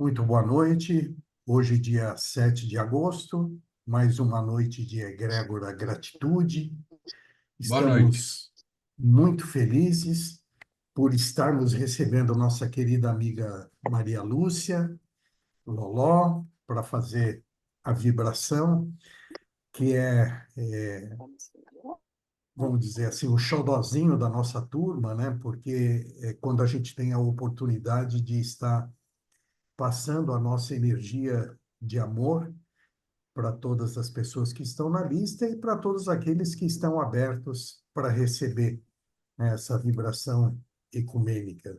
Muito boa noite. Hoje, dia 7 de agosto, mais uma noite de egrégora gratitude. Boa noite. Estamos muito felizes por estarmos recebendo nossa querida amiga Maria Lúcia, Loló, para fazer a vibração, que vamos dizer assim, o xodozinho da nossa turma, né? Porque é quando a gente tem a oportunidade de estar passando a nossa energia de amor para todas as pessoas que estão na lista e para todos aqueles que estão abertos para receber, né, essa vibração ecumênica.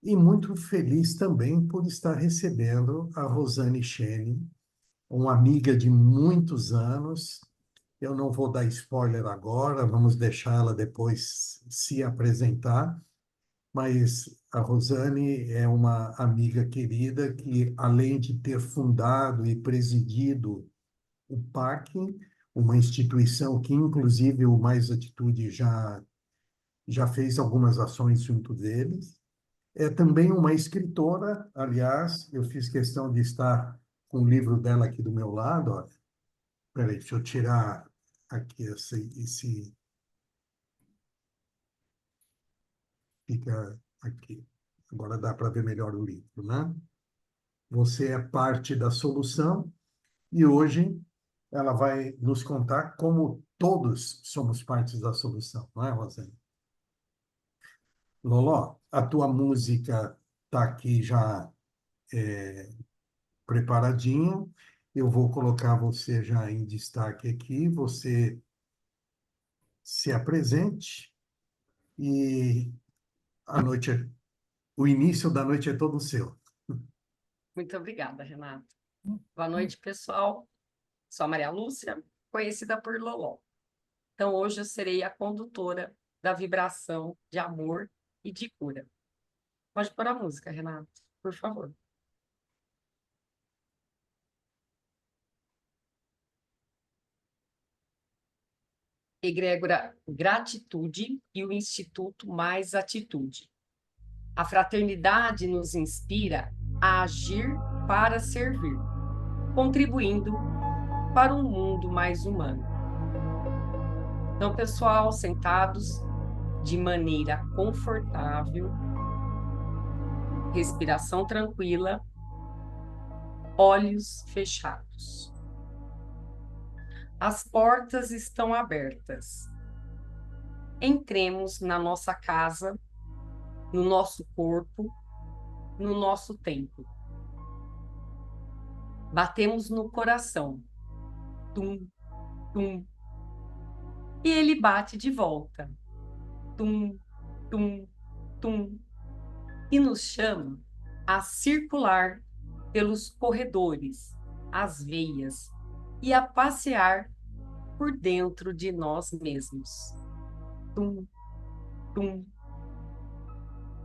E muito feliz também por estar recebendo a Rosane Schene, uma amiga de muitos anos. Eu não vou dar spoiler agora, vamos deixar ela depois se apresentar, mas a Rosane é uma amiga querida que, além de ter fundado e presidido o PAC, uma instituição que, inclusive, o Mais Atitude já fez algumas ações junto deles. É também uma escritora, aliás, eu fiz questão de estar com o livro dela aqui do meu lado. Olha. Peraí, deixa eu tirar aqui esse fica aqui. Agora dá para ver melhor o livro, né? Você é parte da solução e hoje ela vai nos contar como todos somos partes da solução, não é, Rosane? Loló, a tua música está aqui já preparadinha. Eu vou colocar você já em destaque aqui. Você se apresente e a noite o início da noite é todo seu. Muito obrigada, Renato. Boa noite, pessoal. Sou a Maria Lúcia, conhecida por Loló. Então, hoje eu serei a condutora da vibração de amor e de cura. Pode pôr a música, Renato, por favor. Egrégora Gratitude e o Instituto Mais Atitude. A fraternidade nos inspira a agir para servir, contribuindo para um mundo mais humano. Então, pessoal, sentados de maneira confortável, respiração tranquila, olhos fechados. As portas estão abertas. Entremos na nossa casa, no nosso corpo, no nosso tempo. Batemos no coração. Tum, tum. E ele bate de volta. Tum, tum, tum. E nos chama a circular pelos corredores, as veias, e a passear por dentro de nós mesmos. Tum, tum.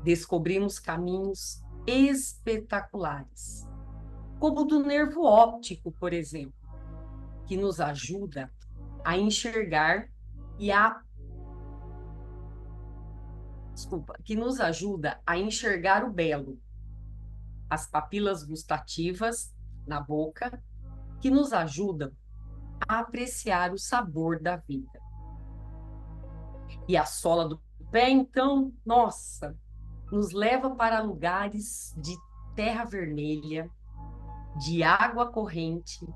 Descobrimos caminhos espetaculares, como o do nervo óptico, por exemplo, que nos ajuda a enxergar e que nos ajuda a enxergar o belo, as papilas gustativas na boca, que nos ajudam a apreciar o sabor da vida. E a sola do pé, então, nossa, nos leva para lugares de terra vermelha, de água corrente,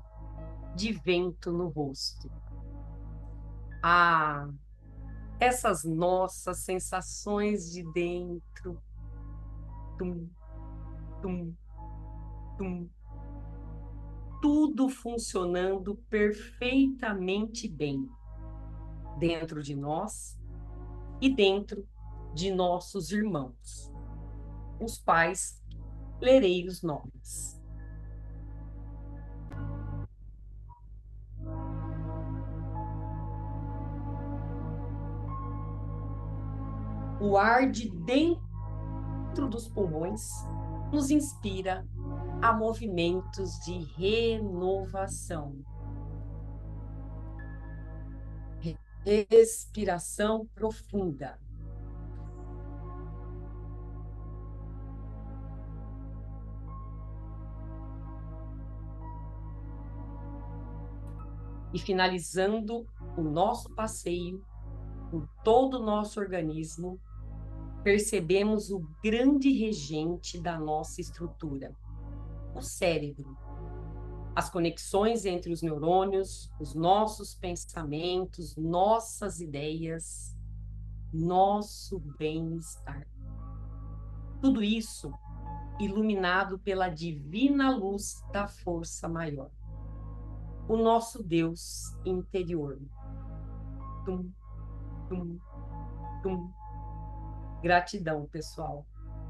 de vento no rosto. Ah, essas nossas sensações de dentro, tum, tum, tum, tudo funcionando perfeitamente bem dentro de nós e dentro de nossos irmãos, os quais lerei os nomes. O ar de dentro dos pulmões nos inspira a movimentos de renovação. Respiração profunda. e finalizando o nosso passeio por todo o nosso organismo, percebemos o grande regente da nossa estrutura, o cérebro. As conexões entre os neurônios, os nossos pensamentos, nossas ideias, nosso bem-estar. Tudo isso iluminado pela divina luz da força maior. O nosso Deus interior. Tum, tum, tum. Gratidão, pessoal,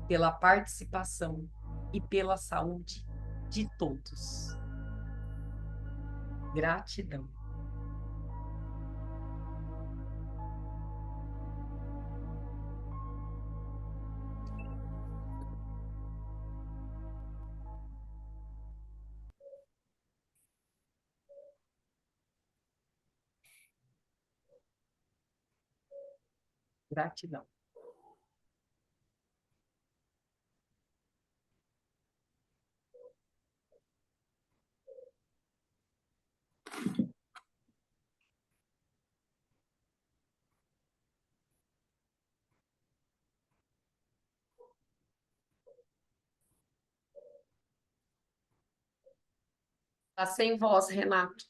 pela participação e pela saúde de todos. Gratidão. Gratidão. Está sem voz, Renato.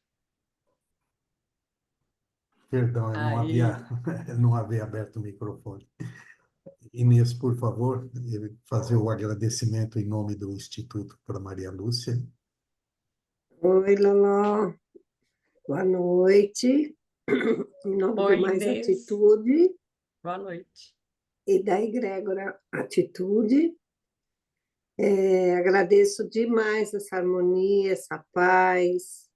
Perdão, eu não Aí. havia, não havia aberto o microfone. Inês, por favor, fazer o agradecimento em nome do Instituto para Maria Lúcia. Oi, Loló. Boa noite. Em nome do Oi, Mais Inês. Atitude Boa noite. e da Egrégora Atitude, agradeço demais essa harmonia, essa paz,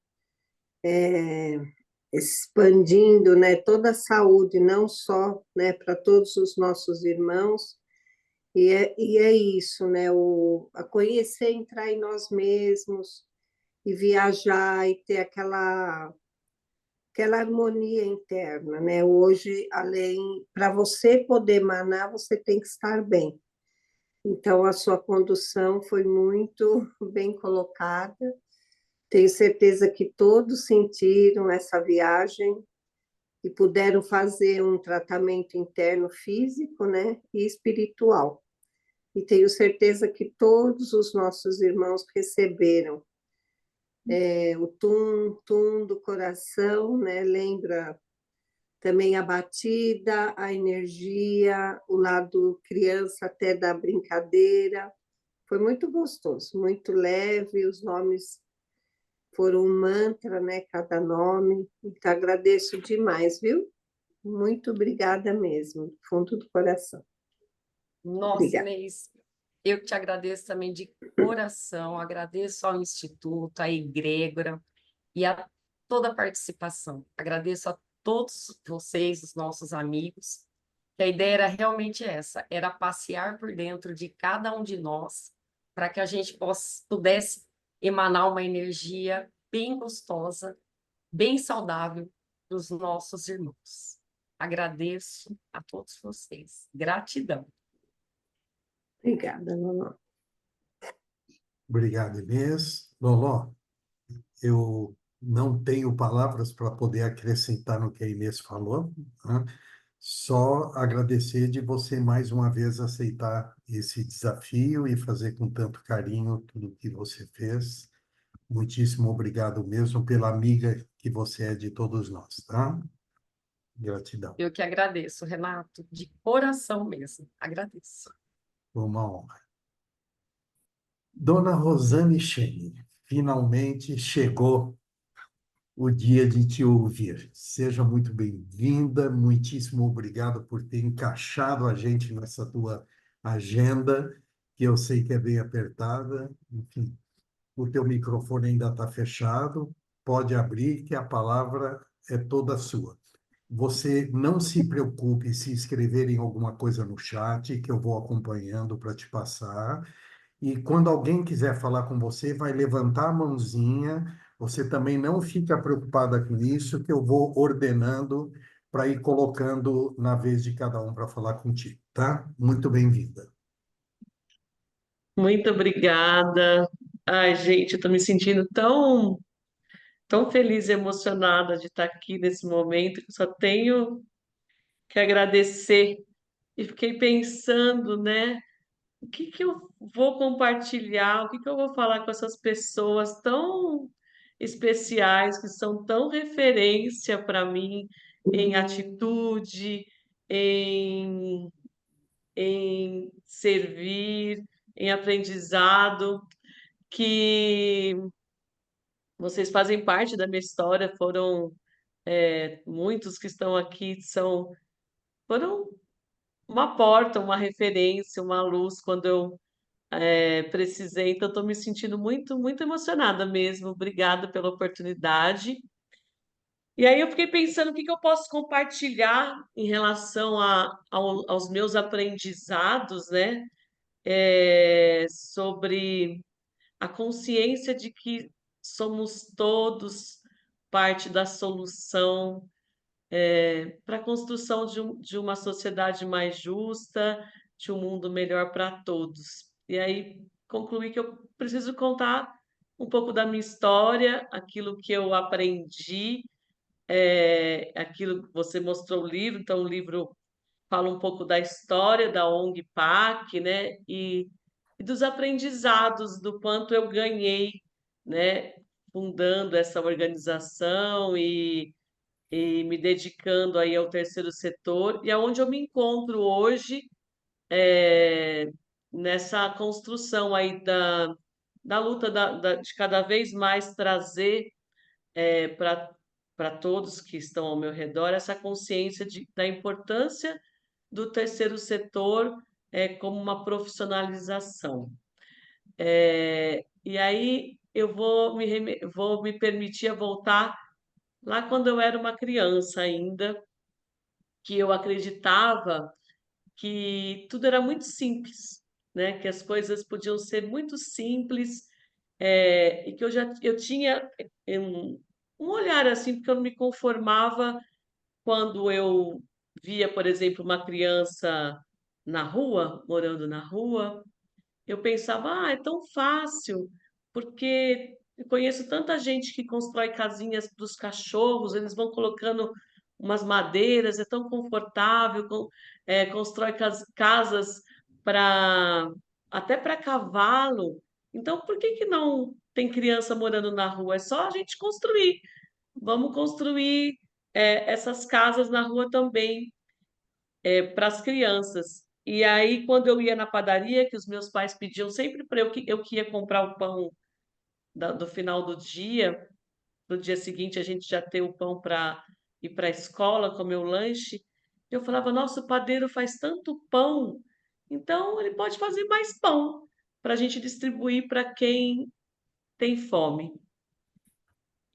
expandindo, né, toda a saúde, não só, né, para todos os nossos irmãos. E é isso, né, a conhecer, entrar em nós mesmos e viajar e ter aquela harmonia interna, né? Hoje, além, para você poder emanar, você tem que estar bem. Então, a sua condução foi muito bem colocada. Tenho certeza que todos sentiram essa viagem e puderam fazer um tratamento interno físico, né, e espiritual. E tenho certeza que todos os nossos irmãos receberam o tum-tum do coração, né? Lembra também a batida, a energia, o lado criança até da brincadeira. Foi muito gostoso, muito leve, os nomes foram um mantra, né? Cada nome. Então, agradeço demais, viu? Muito obrigada mesmo, do fundo do coração. Nossa, Obrigada. Inês, eu te agradeço também de coração, agradeço ao Instituto, à Egrégora e a toda a participação. Agradeço a todos vocês, os nossos amigos, que a ideia era realmente essa, era passear por dentro de cada um de nós, para que a gente pudesse emanar uma energia bem gostosa, bem saudável para os nossos irmãos. Agradeço a todos vocês. Gratidão. Obrigada, Loló. Obrigado, Inês. Loló, eu não tenho palavras para poder acrescentar no que a Inês falou, né? Só agradecer de você mais uma vez aceitar esse desafio e fazer com tanto carinho tudo o que você fez. Muitíssimo obrigado mesmo pela amiga que você é de todos nós, tá? Gratidão. Eu que agradeço, Renato, de coração mesmo. Agradeço. Foi uma honra. Dona Rosane Chene, finalmente chegou o dia de te ouvir. Seja muito bem-vinda, muitíssimo obrigado por ter encaixado a gente nessa tua agenda, que eu sei que é bem apertada. Enfim, o teu microfone ainda está fechado, pode abrir, que a palavra é toda sua. Você não se preocupe se escreverem alguma coisa no chat, que eu vou acompanhando para te passar. E quando alguém quiser falar com você, vai levantar a mãozinha. Você também não fica preocupada com isso, que eu vou ordenando para ir colocando na vez de cada um para falar contigo, tá? Muito bem-vinda. Muito obrigada. Ai, gente, eu tô me sentindo tão tão feliz e emocionada de estar aqui nesse momento, que eu só tenho que agradecer. E fiquei pensando, né? O que que eu vou compartilhar? O que que eu vou falar com essas pessoas tão especiais, que são tão referência para mim em atitude, em, em servir, em aprendizado, que vocês fazem parte da minha história, foram muitos que estão aqui foram uma porta, uma referência, uma luz quando eu precisei. Então, estou me sentindo muito, muito emocionada mesmo. Obrigada pela oportunidade. E aí eu fiquei pensando o que que eu posso compartilhar em relação aos meus aprendizados, né? Sobre a consciência de que somos todos parte da solução para a construção de uma sociedade mais justa, de um mundo melhor para todos. E aí concluí que eu preciso contar um pouco da minha história, aquilo que eu aprendi, aquilo que você mostrou o livro. Então, o livro fala um pouco da história da ONG PAC, né? E dos aprendizados, do quanto eu ganhei, né? Fundando essa organização e me dedicando aí ao terceiro setor, e aonde eu me encontro hoje é, nessa construção aí da luta de cada vez mais trazer para todos que estão ao meu redor essa consciência da importância do terceiro setor como uma profissionalização. E aí eu vou me permitir voltar lá quando eu era uma criança ainda, que eu acreditava que tudo era muito simples, né? Que as coisas podiam ser muito simples, e que eu tinha um olhar assim, porque eu não me conformava quando eu via, por exemplo, uma criança na rua, morando na rua. Eu pensava, é tão fácil, porque eu conheço tanta gente que constrói casinhas para os cachorros, eles vão colocando umas madeiras, é tão confortável, constrói casas para até para cavalo. Então, por que que não tem criança morando na rua? É só a gente construir. Vamos construir essas casas na rua também para as crianças. E aí, quando eu ia na padaria, que os meus pais pediam sempre para eu que ia comprar o pão do final do dia, no dia seguinte a gente já ter o pão para ir para a escola, comer o lanche, eu falava, nossa, o padeiro faz tanto pão, então ele pode fazer mais pão para a gente distribuir para quem tem fome.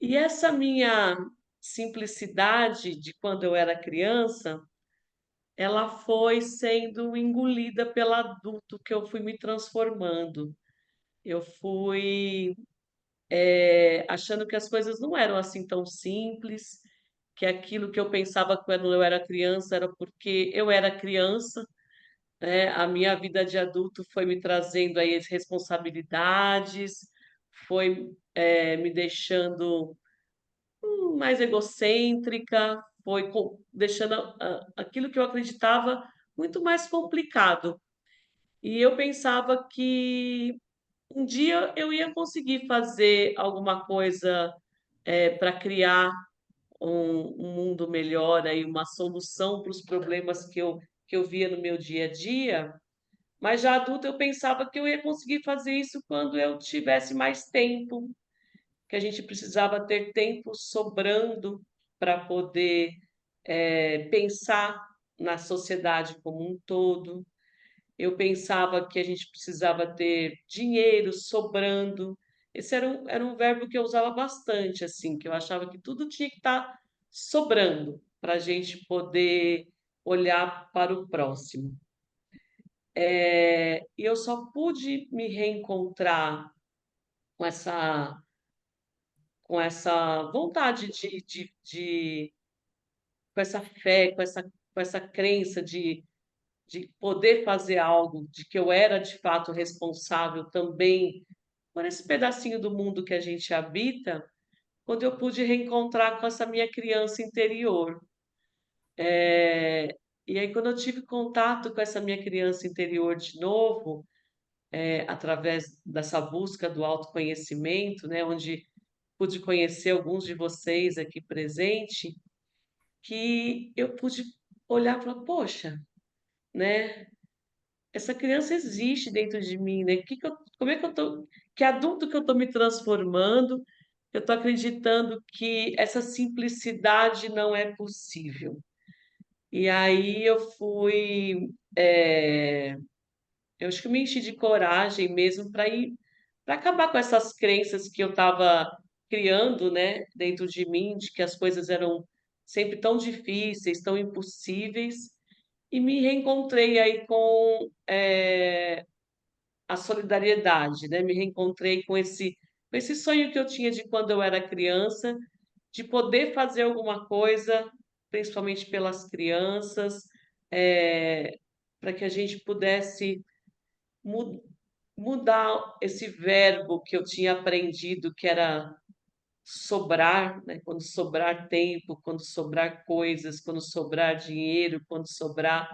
E essa minha simplicidade de quando eu era criança, ela foi sendo engolida pelo adulto que eu fui me transformando. Eu fui, achando que as coisas não eram assim tão simples, que aquilo que eu pensava quando eu era criança era porque eu era criança, né? A minha vida de adulto foi me trazendo aí as responsabilidades, foi, me deixando mais egocêntrica, foi deixando aquilo que eu acreditava muito mais complicado. E eu pensava que um dia eu ia conseguir fazer alguma coisa para criar um mundo melhor, aí, uma solução para os problemas que eu via no meu dia a dia. Mas já adulta eu pensava que eu ia conseguir fazer isso quando eu tivesse mais tempo, que a gente precisava ter tempo sobrando para poder pensar na sociedade como um todo. Eu pensava que a gente precisava ter dinheiro sobrando. Esse era um verbo que eu usava bastante, assim, que eu achava que tudo tinha que estar sobrando para a gente poder olhar para o próximo. E eu só pude me reencontrar com com essa vontade com essa fé, com essa crença de poder fazer algo, de que eu era de fato responsável também por esse pedacinho do mundo que a gente habita, quando eu pude reencontrar com essa minha criança interior. É, e aí, quando eu tive contato com essa minha criança interior de novo, através dessa busca do autoconhecimento, né, onde pude conhecer alguns de vocês aqui presente, que eu pude olhar e falar, poxa, né, essa criança existe dentro de mim, né? Como é que eu tô, que adulto que eu estou me transformando? Eu estou acreditando que essa simplicidade não é possível. E aí eu acho que eu me enchi de coragem mesmo para ir, para acabar com essas crenças que eu estava criando, né, dentro de mim, de que as coisas eram sempre tão difíceis, tão impossíveis, e me reencontrei aí com a solidariedade, né? Me reencontrei com esse sonho que eu tinha de quando eu era criança, de poder fazer alguma coisa, principalmente pelas crianças, para que a gente pudesse mu- mudar esse verbo que eu tinha aprendido, que era sobrar, né? Quando sobrar tempo, quando sobrar coisas, quando sobrar dinheiro, quando sobrar,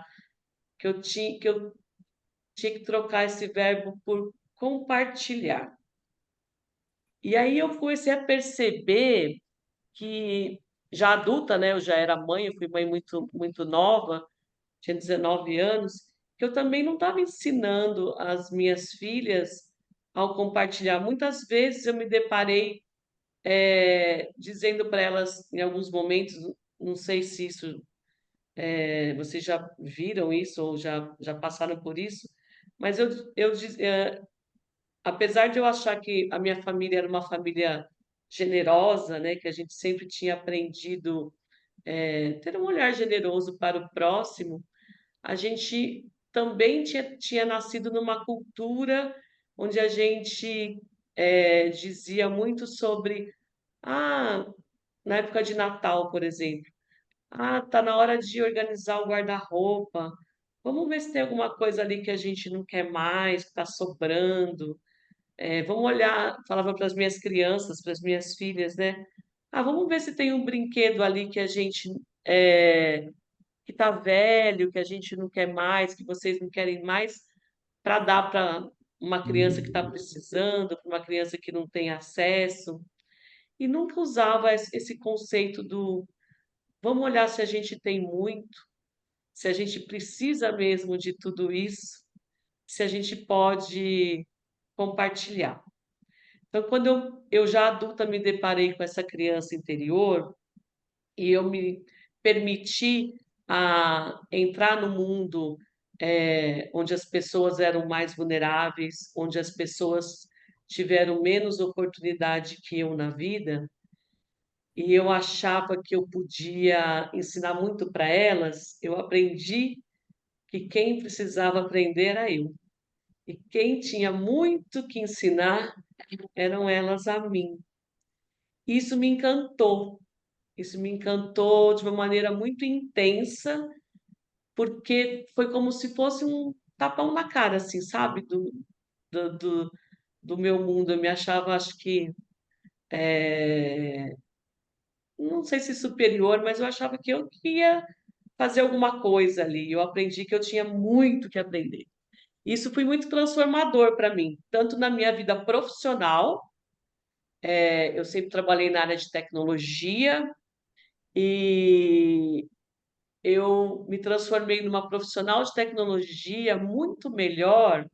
que eu tinha que trocar esse verbo por compartilhar. E aí eu comecei a perceber que, já adulta, né, eu já era mãe, eu fui mãe muito nova, tinha 19 anos, que eu também não estava ensinando as minhas filhas ao compartilhar. Muitas vezes eu me deparei dizendo para elas, em alguns momentos, não sei se isso, vocês já viram isso ou já passaram por isso, mas apesar de eu achar que a minha família era uma família generosa, né, que a gente sempre tinha aprendido ter um olhar generoso para o próximo, a gente também tinha nascido numa cultura onde a gente dizia muito sobre, ah, na época de Natal, por exemplo, tá na hora de organizar o guarda-roupa. Vamos ver se tem alguma coisa ali que a gente não quer mais, que está sobrando. Vamos olhar, falava para as minhas crianças, para as minhas filhas, né? Vamos ver se tem um brinquedo ali que a gente que tá velho, que a gente não quer mais, que vocês não querem mais, para dar para uma criança que está precisando, para uma criança que não tem acesso. E nunca usava esse conceito do vamos olhar se a gente tem muito, se a gente precisa mesmo de tudo isso, se a gente pode compartilhar. Então, quando eu já adulta me deparei com essa criança interior e eu me permiti entrar no mundo onde as pessoas eram mais vulneráveis, onde as pessoas tiveram menos oportunidade que eu na vida, e eu achava que eu podia ensinar muito para elas, eu aprendi que quem precisava aprender era eu. E quem tinha muito que ensinar eram elas a mim. Isso me encantou. Isso me encantou de uma maneira muito intensa, porque foi como se fosse um tapão na cara, assim, sabe? Do, do, do meu mundo. Eu me achava, acho que, não sei se superior, mas eu achava que eu ia fazer alguma coisa ali. Eu aprendi que eu tinha muito que aprender. Isso foi muito transformador para mim, tanto na minha vida profissional, eu sempre trabalhei na área de tecnologia e eu me transformei numa profissional de tecnologia muito melhor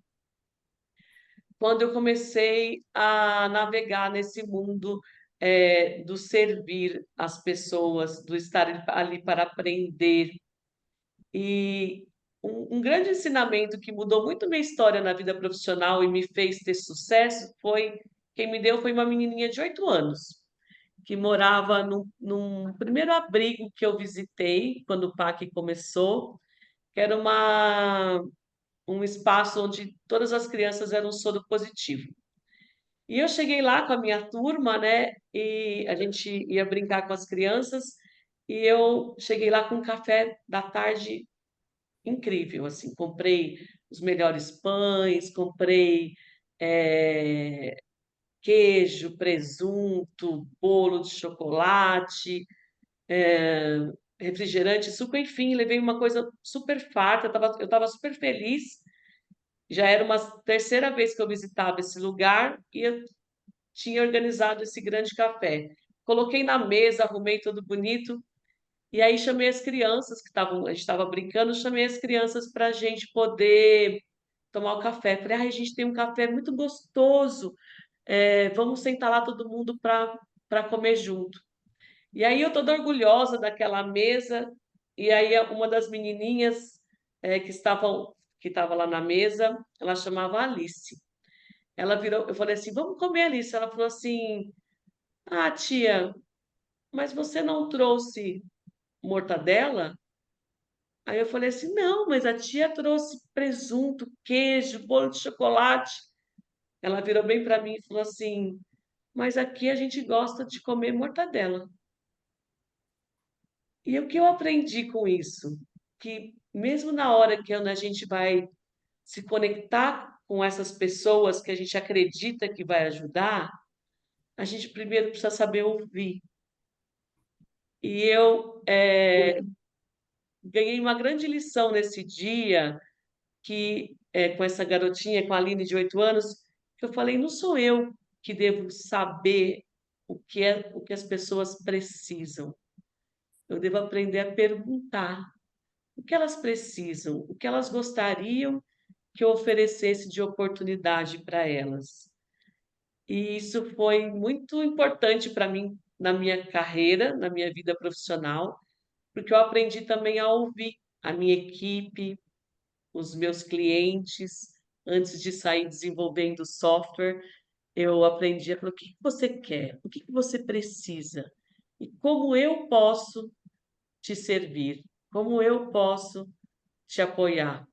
quando eu comecei a navegar nesse mundo do servir as pessoas, do estar ali para aprender. E um grande ensinamento que mudou muito minha história na vida profissional e me fez ter sucesso quem me deu foi uma menininha de 8 anos, que morava num primeiro abrigo que eu visitei quando o PAC começou, que era um espaço onde todas as crianças eram soro positivo. E eu cheguei lá com a minha turma, né? E a gente ia brincar com as crianças, e eu cheguei lá com um café da tarde incrível, assim, comprei os melhores pães, comprei queijo, presunto, bolo de chocolate, é, refrigerante, suco, enfim, levei uma coisa super farta, eu estava super feliz. Já era uma terceira vez que eu visitava esse lugar e eu tinha organizado esse grande café. Coloquei na mesa, arrumei tudo bonito, e aí chamei as crianças que estavam, a gente estava brincando, chamei as crianças para a gente poder tomar o café. Falei, ai, a gente tem um café muito gostoso, vamos sentar lá todo mundo para comer junto. E aí eu toda orgulhosa daquela mesa, e aí uma das menininhas que estava lá na mesa, ela chamava Alice. Ela virou, eu falei assim, vamos comer, Alice. Ela falou assim, ah, tia, mas você não trouxe mortadela? Aí eu falei assim, não, mas a tia trouxe presunto, queijo, bolo de chocolate. Ela virou bem para mim e falou assim, mas aqui a gente gosta de comer mortadela. E o que eu aprendi com isso? Que mesmo na hora que a gente vai se conectar com essas pessoas que a gente acredita que vai ajudar, a gente primeiro precisa saber ouvir. E eu ganhei uma grande lição nesse dia, com essa garotinha, com a Aline de 8 anos, que eu falei, não sou eu que devo saber o que as pessoas precisam. Eu devo aprender a perguntar o que elas precisam, o que elas gostariam que eu oferecesse de oportunidade para elas. E isso foi muito importante para mim na minha carreira, na minha vida profissional, porque eu aprendi também a ouvir a minha equipe, os meus clientes, antes de sair desenvolvendo software, eu aprendi a falar, o que que você quer? O que que você precisa? E como eu posso te servir? Como eu posso te apoiar?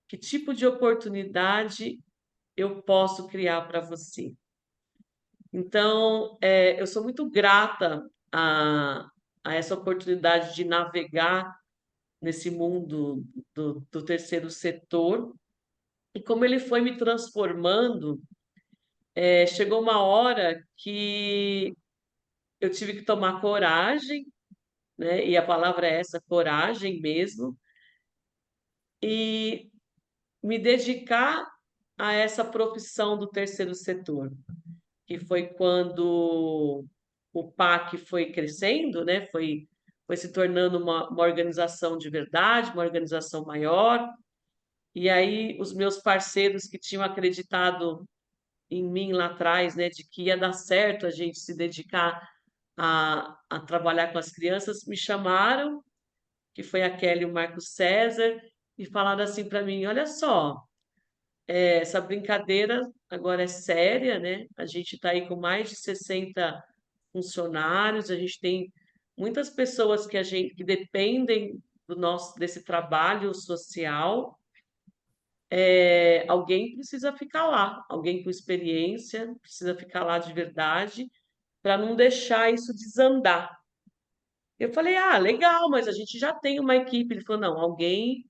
Que tipo de oportunidade eu posso criar para você? Então, eu sou muito grata a essa oportunidade de navegar nesse mundo do terceiro setor. E como ele foi me transformando, chegou uma hora que eu tive que tomar coragem, né? E a palavra é essa, coragem mesmo, e me dedicar a essa profissão do terceiro setor, que foi quando o PAC foi crescendo, né? Foi se tornando uma organização de verdade, uma organização maior. E aí os meus parceiros que tinham acreditado em mim lá atrás, né, de que ia dar certo a gente se dedicar a trabalhar com as crianças, me chamaram, que foi a Kelly e o Marco César, e falaram assim para mim: olha só, essa brincadeira agora é séria, né? A gente está aí com mais de 60 funcionários, a gente tem muitas pessoas que dependem do nosso desse trabalho social. Alguém precisa ficar lá, alguém com experiência precisa ficar lá de verdade para não deixar isso desandar. Eu falei, ah, legal, mas a gente já tem uma equipe. Ele falou, não, alguém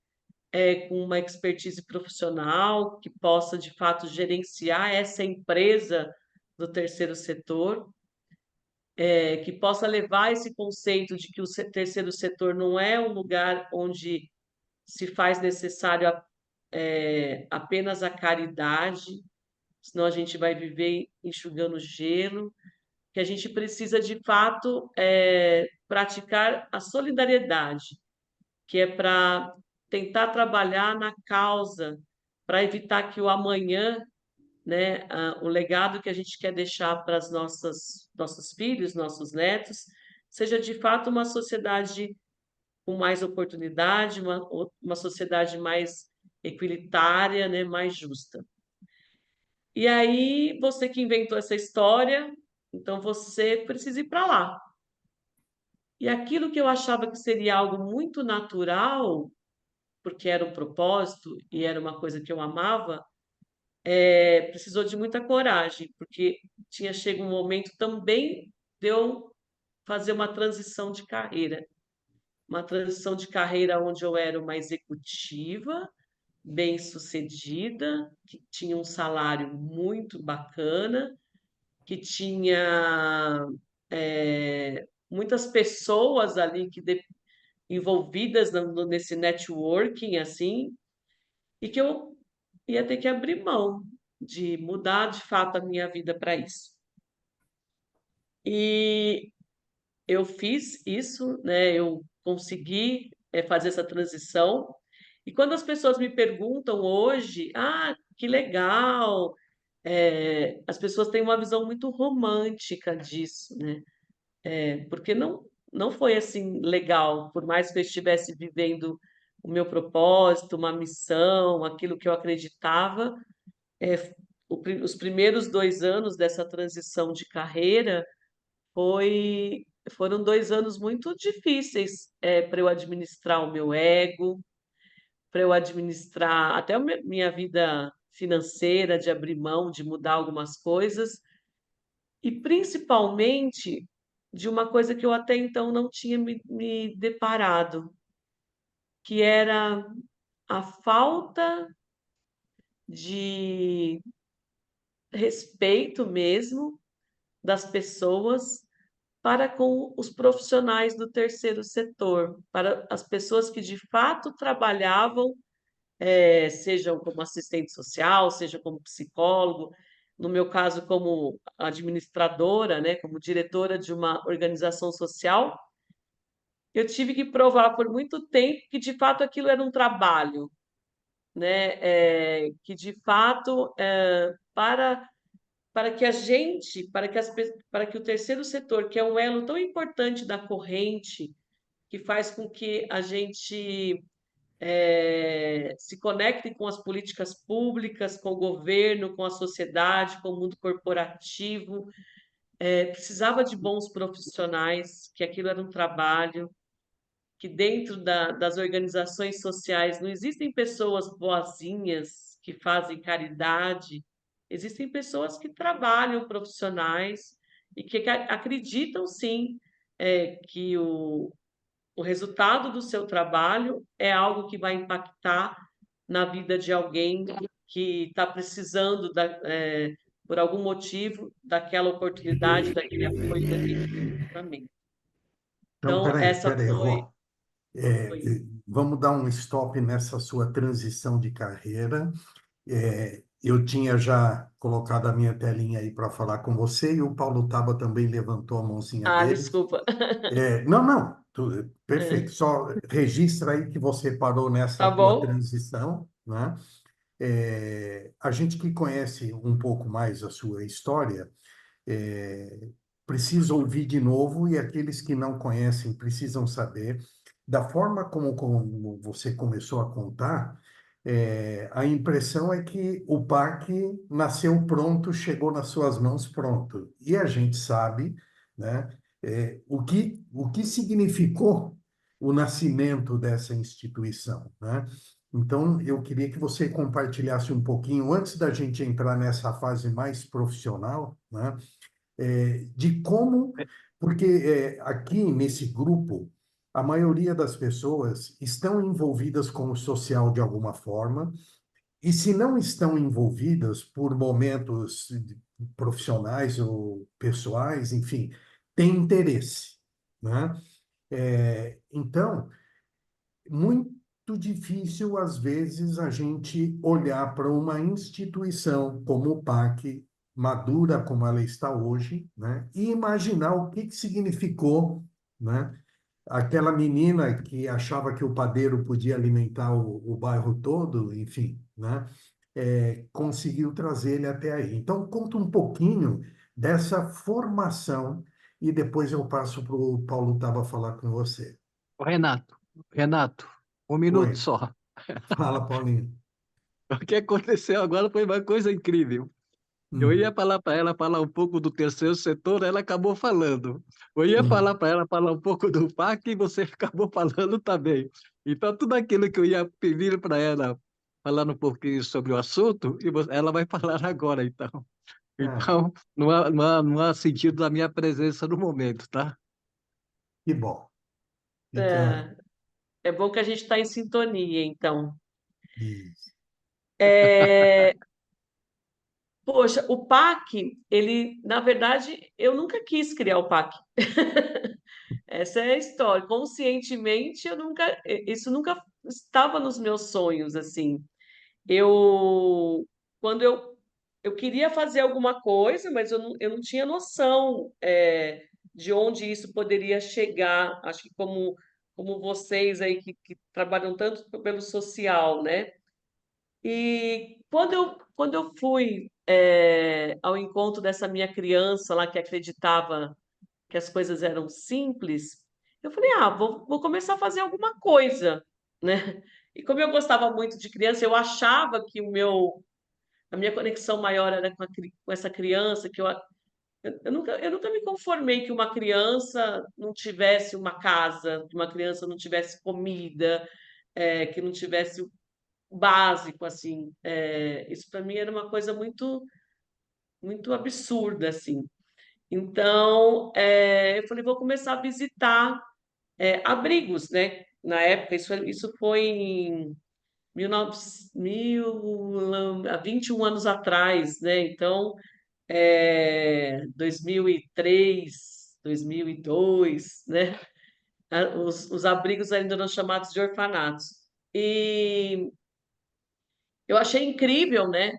com uma expertise profissional que possa, de fato, gerenciar essa empresa do terceiro setor, que possa levar esse conceito de que o terceiro setor não é um lugar onde se faz necessário apenas a caridade, senão a gente vai viver enxugando gelo, que a gente precisa, de fato, praticar a solidariedade, que é para tentar trabalhar na causa, para evitar que o amanhã, né, o legado que a gente quer deixar para as nossos filhos, nossos netos, seja de fato uma sociedade com mais oportunidade, uma sociedade mais equilitária, né, mais justa. E aí, você que inventou essa história, então você precisa ir para lá. E aquilo que eu achava que seria algo muito natural, porque era um propósito e era uma coisa que eu amava, precisou de muita coragem, porque tinha chegado um momento também de eu fazer uma transição de carreira onde eu era uma executiva, bem-sucedida, que tinha um salário muito bacana, que tinha muitas pessoas ali envolvidas nesse networking, assim, e que eu ia ter que abrir mão de mudar de fato a minha vida para isso. E eu fiz isso, né? Eu consegui fazer essa transição. E quando as pessoas me perguntam hoje, que legal, as pessoas têm uma visão muito romântica disso, né? Porque não foi assim legal, por mais que eu estivesse vivendo o meu propósito, uma missão, aquilo que eu acreditava, os primeiros 2 anos dessa transição de carreira foram 2 anos muito difíceis para eu administrar o meu ego, para eu administrar até a minha vida financeira, de abrir mão, de mudar algumas coisas, e principalmente de uma coisa que eu até então não tinha me deparado, que era a falta de respeito mesmo das pessoas para com os profissionais do terceiro setor, para as pessoas que de fato trabalhavam, sejam como assistente social, seja como psicólogo, no meu caso como administradora, né, como diretora de uma organização social, eu tive que provar por muito tempo que de fato aquilo era um trabalho, né, que de fato para que a gente, para que o terceiro setor, que é um elo tão importante da corrente, que faz com que a gente se conecte com as políticas públicas, com o governo, com a sociedade, com o mundo corporativo, precisava de bons profissionais, que aquilo era um trabalho, que dentro das organizações sociais não existem pessoas boazinhas que fazem caridade, existem pessoas que trabalham, profissionais, e que acreditam sim que o resultado do seu trabalho é algo que vai impactar na vida de alguém que está precisando, por algum motivo, daquela oportunidade, daquele apoio, daquele direcionamento. Então, Então, essa peraí, foi. Rô. Vamos dar um stop nessa sua transição de carreira. Eu tinha já colocado a minha telinha aí para falar com você e o Paulo Taba também levantou a mãozinha dele. Desculpa. Não, não, perfeito. É, Só registra aí que você parou nessa tá tua bom? transição, né? A gente que conhece um pouco mais a sua história, é, precisa ouvir de novo e aqueles que não conhecem precisam saber da forma como você começou a contar. A impressão é que o parque nasceu pronto, chegou nas suas mãos pronto. E a gente sabe, né, o que significou o nascimento dessa instituição, né? Então, eu queria que você compartilhasse um pouquinho, antes da gente entrar nessa fase mais profissional, né, de como, porque aqui nesse grupo, a maioria das pessoas estão envolvidas com o social de alguma forma, e se não estão envolvidas por momentos profissionais ou pessoais, enfim, têm interesse, né? Então, muito difícil, às vezes, a gente olhar para uma instituição como o PAC, madura como ela está hoje, né? E imaginar o que significou, né? Aquela menina que achava que o padeiro podia alimentar o bairro todo, enfim, né? Conseguiu trazer ele até aí. Então, conta um pouquinho dessa formação e depois eu passo para o Paulo Taba falar com você. Ô, Renato, um minuto Oi, só. fala, Paulinho. O que aconteceu agora foi uma coisa incrível. Eu ia Hum, falar para ela falar um pouco do terceiro setor, ela acabou falando. Eu ia hum. falar para ela falar um pouco do PAC e você acabou falando também. Então, tudo aquilo que eu ia pedir para ela, falando um pouquinho sobre o assunto, ela vai falar agora, então. Ah, Então, não há sentido da minha presença no momento, tá? que bom. Fica. É, é bom que a gente está em sintonia, então. Isso. É, Poxa, o PAC, ele, na verdade, eu nunca quis criar o PAC. Essa é a história. Conscientemente, isso nunca estava nos meus sonhos, assim. Eu, quando eu queria fazer alguma coisa, mas eu não tinha noção, de onde isso poderia chegar. Acho que como vocês aí que trabalham tanto pelo social, né? E quando eu fui, ao encontro dessa minha criança lá que acreditava que as coisas eram simples, eu falei, vou começar a fazer alguma coisa, né? E como eu gostava muito de criança, eu achava que a minha conexão maior era com essa criança, eu nunca me conformei que uma criança não tivesse uma casa, que uma criança não tivesse comida, que não tivesse o básico, assim. Isso para mim era uma coisa muito absurda, assim. Então, eu falei, vou começar a visitar abrigos, né? Na época, isso foi em há 21 anos atrás, né? Então, 2003, 2002, né? Os abrigos ainda eram chamados de orfanatos. E eu achei incrível, né?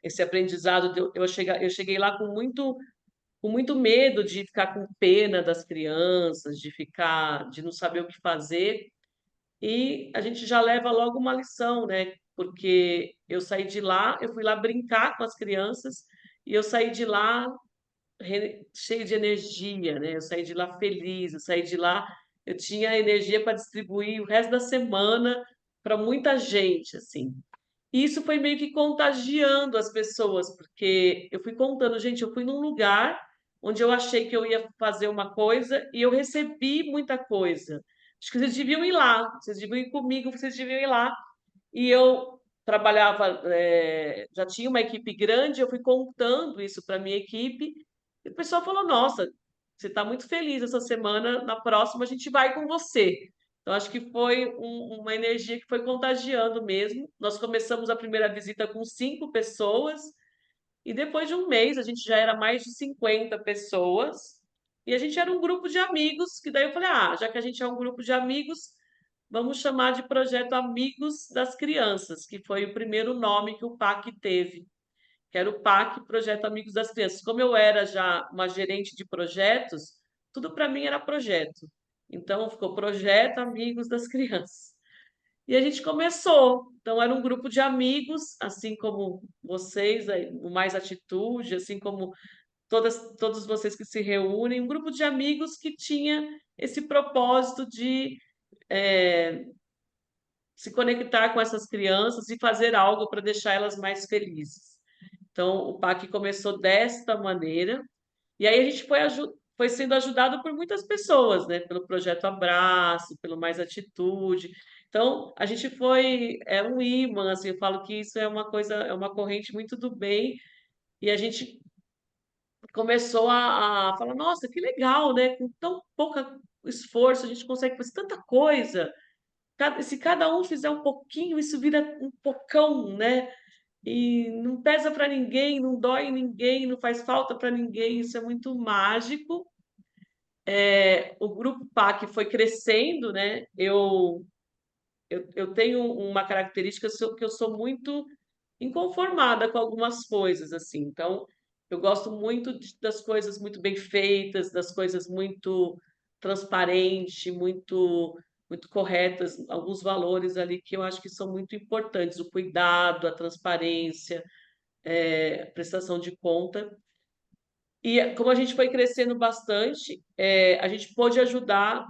Esse aprendizado. Eu cheguei lá com muito medo de ficar com pena das crianças, de não saber o que fazer. E a gente já leva logo uma lição, né? Porque eu saí de lá, eu fui lá brincar com as crianças e eu saí de lá cheio de energia, né? Eu saí de lá feliz, eu saí de lá, eu tinha energia para distribuir o resto da semana para muita gente, assim. E isso foi meio que contagiando as pessoas, porque eu fui contando, gente, eu fui num lugar onde eu achei que eu ia fazer uma coisa e eu recebi muita coisa. Acho que vocês deviam ir lá, vocês deviam ir comigo, vocês deviam ir lá. E eu trabalhava, já tinha uma equipe grande, eu fui contando isso para minha equipe, e o pessoal falou: Nossa, você está muito feliz essa semana, na próxima a gente vai com você. Então, acho que foi uma energia que foi contagiando mesmo. Nós começamos a primeira visita com 5 pessoas, e depois de um mês a gente já era mais de 50 pessoas, e a gente era um grupo de amigos, que daí eu falei: já que a gente é um grupo de amigos, vamos chamar de Projeto Amigos das Crianças, que foi o primeiro nome que o PAC teve, que era o PAC, Projeto Amigos das Crianças. Como eu era já uma gerente de projetos, tudo para mim era projeto. Então, ficou Projeto Amigos das Crianças. E a gente começou. Então, era um grupo de amigos, assim como vocês, aí, o Mais Atitude, assim como todos vocês que se reúnem, um grupo de amigos que tinha esse propósito de se conectar com essas crianças e fazer algo para deixar elas mais felizes. Então, o PAC começou desta maneira, e aí a gente foi sendo ajudado por muitas pessoas, né? Pelo Projeto Abraço, pelo Mais Atitude. Então, a gente é um imã, assim, eu falo que isso é uma coisa, é uma corrente muito do bem, e a gente começou a falar, nossa, que legal, né? Com tão pouco esforço, a gente consegue fazer tanta coisa. Se cada um fizer um pouquinho, isso vira um pocão, né? E não pesa para ninguém, não dói em ninguém, não faz falta para ninguém, isso é muito mágico. O grupo PAC foi crescendo, né? Eu tenho uma característica que eu sou muito inconformada com algumas coisas, assim. Então, eu gosto muito das coisas muito bem feitas, das coisas muito transparentes, muito corretas, alguns valores ali que eu acho que são muito importantes, o cuidado, a transparência, a prestação de conta. E como a gente foi crescendo bastante, a gente pôde ajudar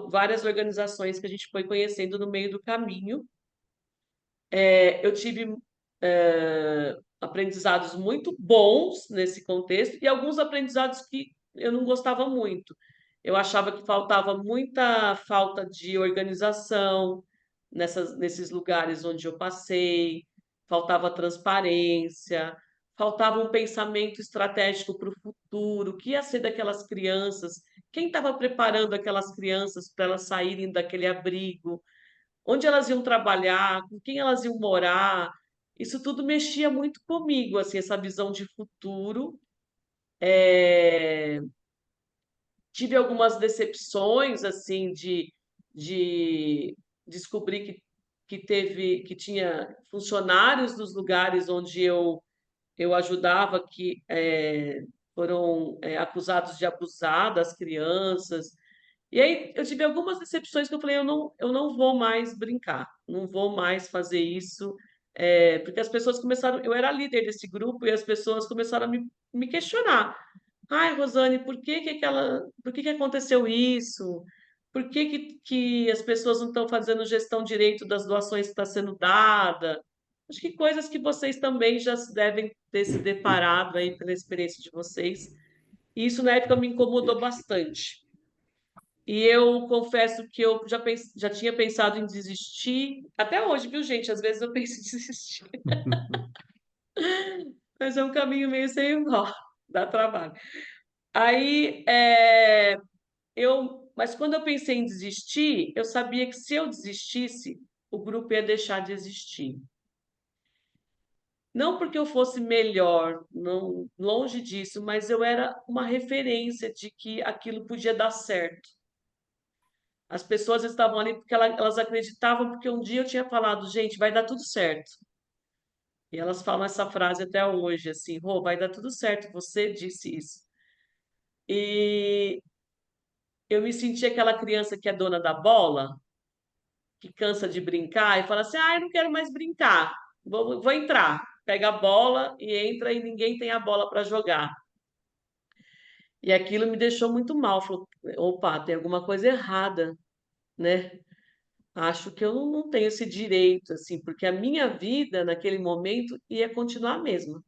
várias organizações que a gente foi conhecendo no meio do caminho. Eu tive aprendizados muito bons nesse contexto e alguns aprendizados que eu não gostava muito. Eu achava que faltava muita falta de organização nesses lugares onde eu passei, faltava transparência, faltava um pensamento estratégico para o futuro, o que ia ser daquelas crianças, quem estava preparando aquelas crianças para elas saírem daquele abrigo, onde elas iam trabalhar, com quem elas iam morar. isso tudo mexia muito comigo, assim, essa visão de futuro. É, tive algumas decepções, assim, de descobrir que tinha funcionários dos lugares onde eu ajudava que foram acusados de abusar das crianças. E aí eu tive algumas decepções que eu falei, eu não vou mais brincar, não vou mais fazer isso, porque as pessoas começaram, eu era líder desse grupo e as pessoas começaram a me questionar. Ai, Rosane, por que que aconteceu isso? Por que as pessoas não estão fazendo gestão direito das doações que está sendo dada? Acho que coisas que vocês também já devem ter se deparado aí pela experiência de vocês. E isso na época me incomodou bastante. E eu confesso que eu já tinha pensado em desistir, até hoje, viu, gente? Às vezes eu penso em desistir, mas é um caminho meio sem nó, dá trabalho. Aí, mas quando eu pensei em desistir, eu sabia que se eu desistisse, o grupo ia deixar de existir. Não porque eu fosse melhor, não, longe disso, mas eu era uma referência de que aquilo podia dar certo. As pessoas estavam ali porque elas acreditavam, porque um dia eu tinha falado, gente, vai dar tudo certo. E elas falam essa frase até hoje, assim, Rô, vai dar tudo certo, você disse isso. E eu me senti aquela criança que é dona da bola, que cansa de brincar e fala assim, ah, eu não quero mais brincar, vou entrar. Pega a bola e entra e ninguém tem a bola para jogar. E aquilo me deixou muito mal. Falou, opa, tem alguma coisa errada, né? Acho que eu não tenho esse direito, assim, porque a minha vida naquele momento ia continuar a mesma,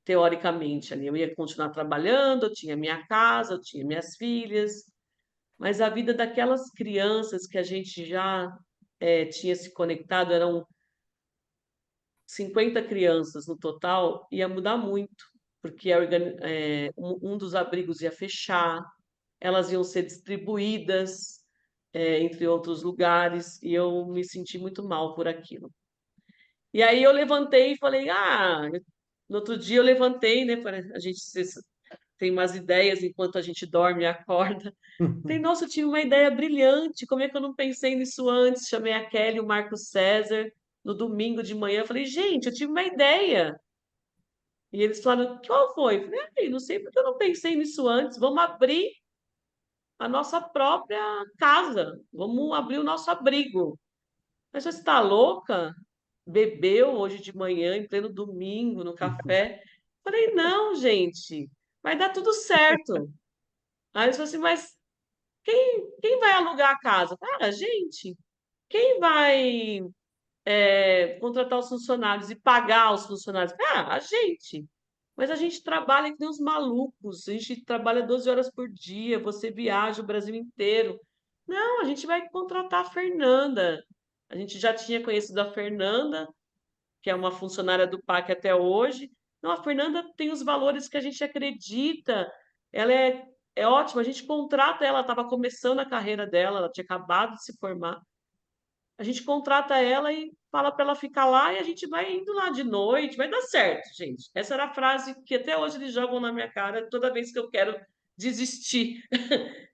teoricamente, ali. Eu ia continuar trabalhando, eu tinha minha casa, eu tinha minhas filhas, mas a vida daquelas crianças que a gente já tinha se conectado, eram 50 crianças no total, ia mudar muito, porque um dos abrigos ia fechar, elas iam ser distribuídas entre outros lugares, e eu me senti muito mal por aquilo. E aí eu levantei e falei, no outro dia eu levantei, né? A gente tem umas ideias enquanto a gente dorme e acorda. Falei, nossa, eu tive uma ideia brilhante, como é que eu não pensei nisso antes? Chamei a Kelly e o Marco César no domingo de manhã. Falei, gente, eu tive uma ideia. E eles falaram, qual foi? Eu falei, não sei porque eu não pensei nisso antes. Vamos abrir a nossa própria casa, vamos abrir o nosso abrigo. Mas você está louca? Bebeu hoje de manhã, em pleno domingo, no café. Falei, não, gente, vai dar tudo certo. Aí eles falaram assim, mas quem vai alugar a casa? Ah, gente, quem vai contratar os funcionários e pagar os funcionários? Ah, a gente. Mas a gente trabalha que nem uns malucos, a gente trabalha 12 horas por dia, você viaja o Brasil inteiro. Não, a gente vai contratar a Fernanda. A gente já tinha conhecido a Fernanda, que é uma funcionária do PAC até hoje. Não, a Fernanda tem os valores que a gente acredita, ela é ótima, a gente contrata ela, estava começando a carreira dela, ela tinha acabado de se formar. A gente contrata ela e fala para ela ficar lá e a gente vai indo lá de noite, vai dar certo, gente. Essa era a frase que até hoje eles jogam na minha cara toda vez que eu quero desistir.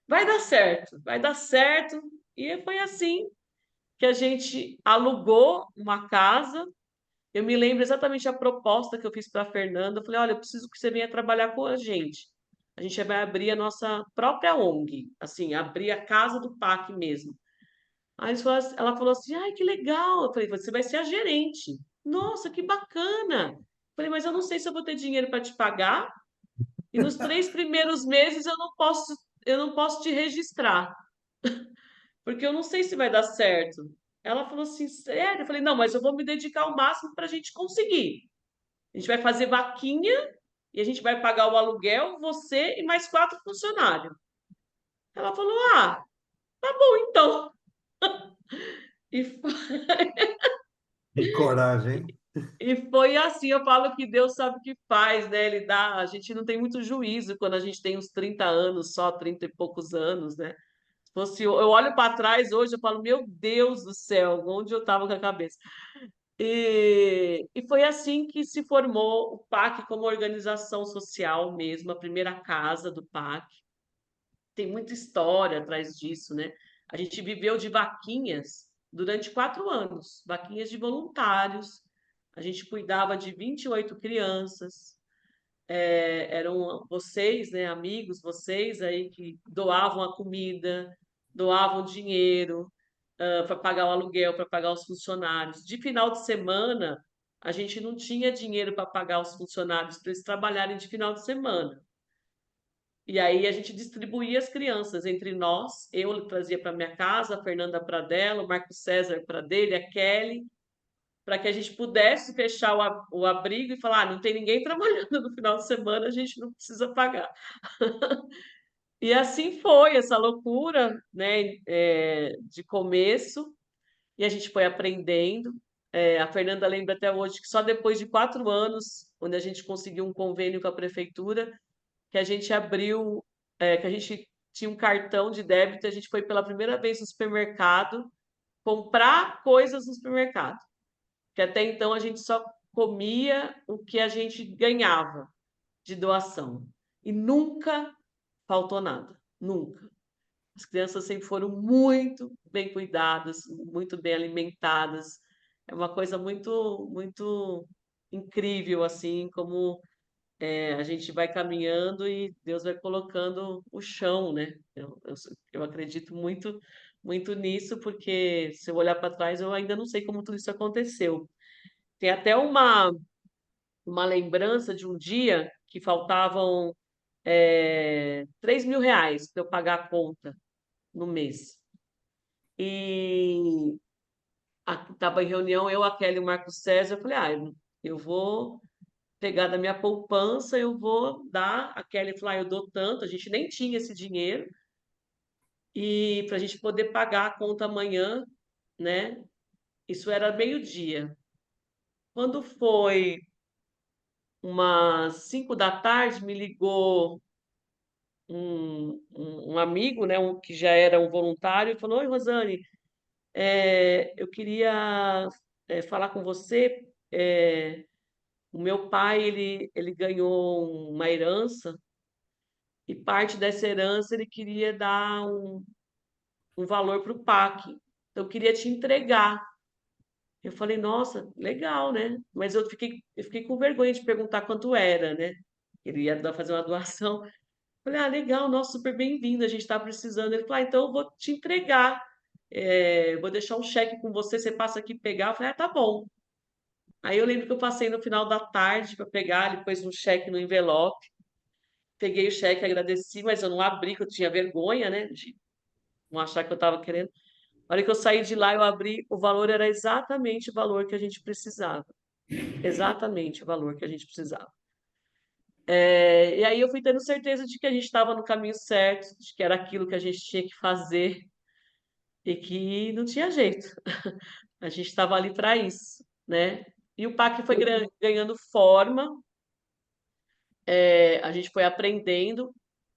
Vai dar certo, vai dar certo. E foi assim que a gente alugou uma casa. Eu me lembro exatamente a proposta que eu fiz para a Fernanda. Eu falei: olha, eu preciso que você venha trabalhar com a gente. A gente vai abrir a nossa própria ONG, assim, abrir a casa do PAC mesmo. Aí ela falou assim: ai, que legal. Eu falei: você vai ser a gerente. Nossa, que bacana. Eu falei: mas eu não sei se eu vou ter dinheiro para te pagar. E nos 3 primeiros meses eu não posso te registrar, porque eu não sei se vai dar certo. Ela falou assim: sério? Eu falei: não, mas eu vou me dedicar ao máximo para a gente conseguir. A gente vai fazer vaquinha e a gente vai pagar o aluguel, você e mais 4 funcionários. Ela falou: ah, tá bom então. E Que coragem, E foi assim, eu falo que Deus sabe o que faz, né? Ele dá, a gente não tem muito juízo quando a gente tem uns 30 anos, só 30 e poucos anos, né? Se fosse, eu olho para trás hoje, eu falo, meu Deus do céu, onde eu estava com a cabeça? E foi assim que se formou o PAC como organização social mesmo, a primeira casa do PAC. Tem muita história atrás disso, né? A gente viveu de vaquinhas durante 4 anos, vaquinhas de voluntários. A gente cuidava de 28 crianças. Eram vocês, né, amigos, vocês aí que doavam a comida, doavam dinheiro para pagar o aluguel, para pagar os funcionários. De final de semana, a gente não tinha dinheiro para pagar os funcionários para eles trabalharem de final de semana. E aí a gente distribuía as crianças entre nós. Eu trazia para minha casa, a Fernanda para dela, o Marco César para dele, a Kelly, para que a gente pudesse fechar o abrigo e falar: não tem ninguém trabalhando no final de semana, a gente não precisa pagar. E assim foi essa loucura, né, de começo, e a gente foi aprendendo. A Fernanda lembra até hoje que só depois de 4 anos, quando a gente conseguiu um convênio com a prefeitura, que a gente abriu, que a gente tinha um cartão de débito, a gente foi pela primeira vez no supermercado comprar coisas no supermercado, que até então a gente só comia o que a gente ganhava de doação. E nunca faltou nada, nunca. As crianças sempre foram muito bem cuidadas, muito bem alimentadas. É uma coisa muito, muito incrível, assim, como a gente vai caminhando e Deus vai colocando o chão, né? Eu acredito muito, muito nisso, porque se eu olhar para trás, eu ainda não sei como tudo isso aconteceu. Tem até uma lembrança de um dia que faltavam 3.000 reais para eu pagar a conta no mês. E estava em reunião, eu, a Kelly e o Marco César, eu falei, eu vou pegar da minha poupança, eu vou dar. A Kelly falou, eu dou tanto, a gente nem tinha esse dinheiro, e para a gente poder pagar a conta amanhã, né? Isso era meio-dia. Quando foi umas 5 da tarde, me ligou um amigo, né, que já era um voluntário, e falou: Oi, Rosane, eu queria falar com você. O meu pai, ele ganhou uma herança, e parte dessa herança ele queria dar um valor para o PAC. Então, eu queria te entregar. Eu falei, nossa, legal, né? Mas eu fiquei com vergonha de perguntar quanto era, né? Ele ia fazer uma doação. Falei, legal, nossa, super bem-vindo, a gente está precisando. Ele falou, então eu vou te entregar, vou deixar um cheque com você, você passa aqui pegar. Eu falei, tá bom. Aí eu lembro que eu passei no final da tarde para pegar, ele pôs um cheque no envelope, peguei o cheque, agradeci, mas eu não abri, que eu tinha vergonha, né, de não achar que eu estava querendo. Na hora que eu saí de lá, eu abri, o valor era exatamente o valor que a gente precisava. Exatamente o valor que a gente precisava. E aí eu fui tendo certeza de que a gente estava no caminho certo, de que era aquilo que a gente tinha que fazer e que não tinha jeito. A gente estava ali para isso, né? E o PAC foi ganhando forma, a gente foi aprendendo,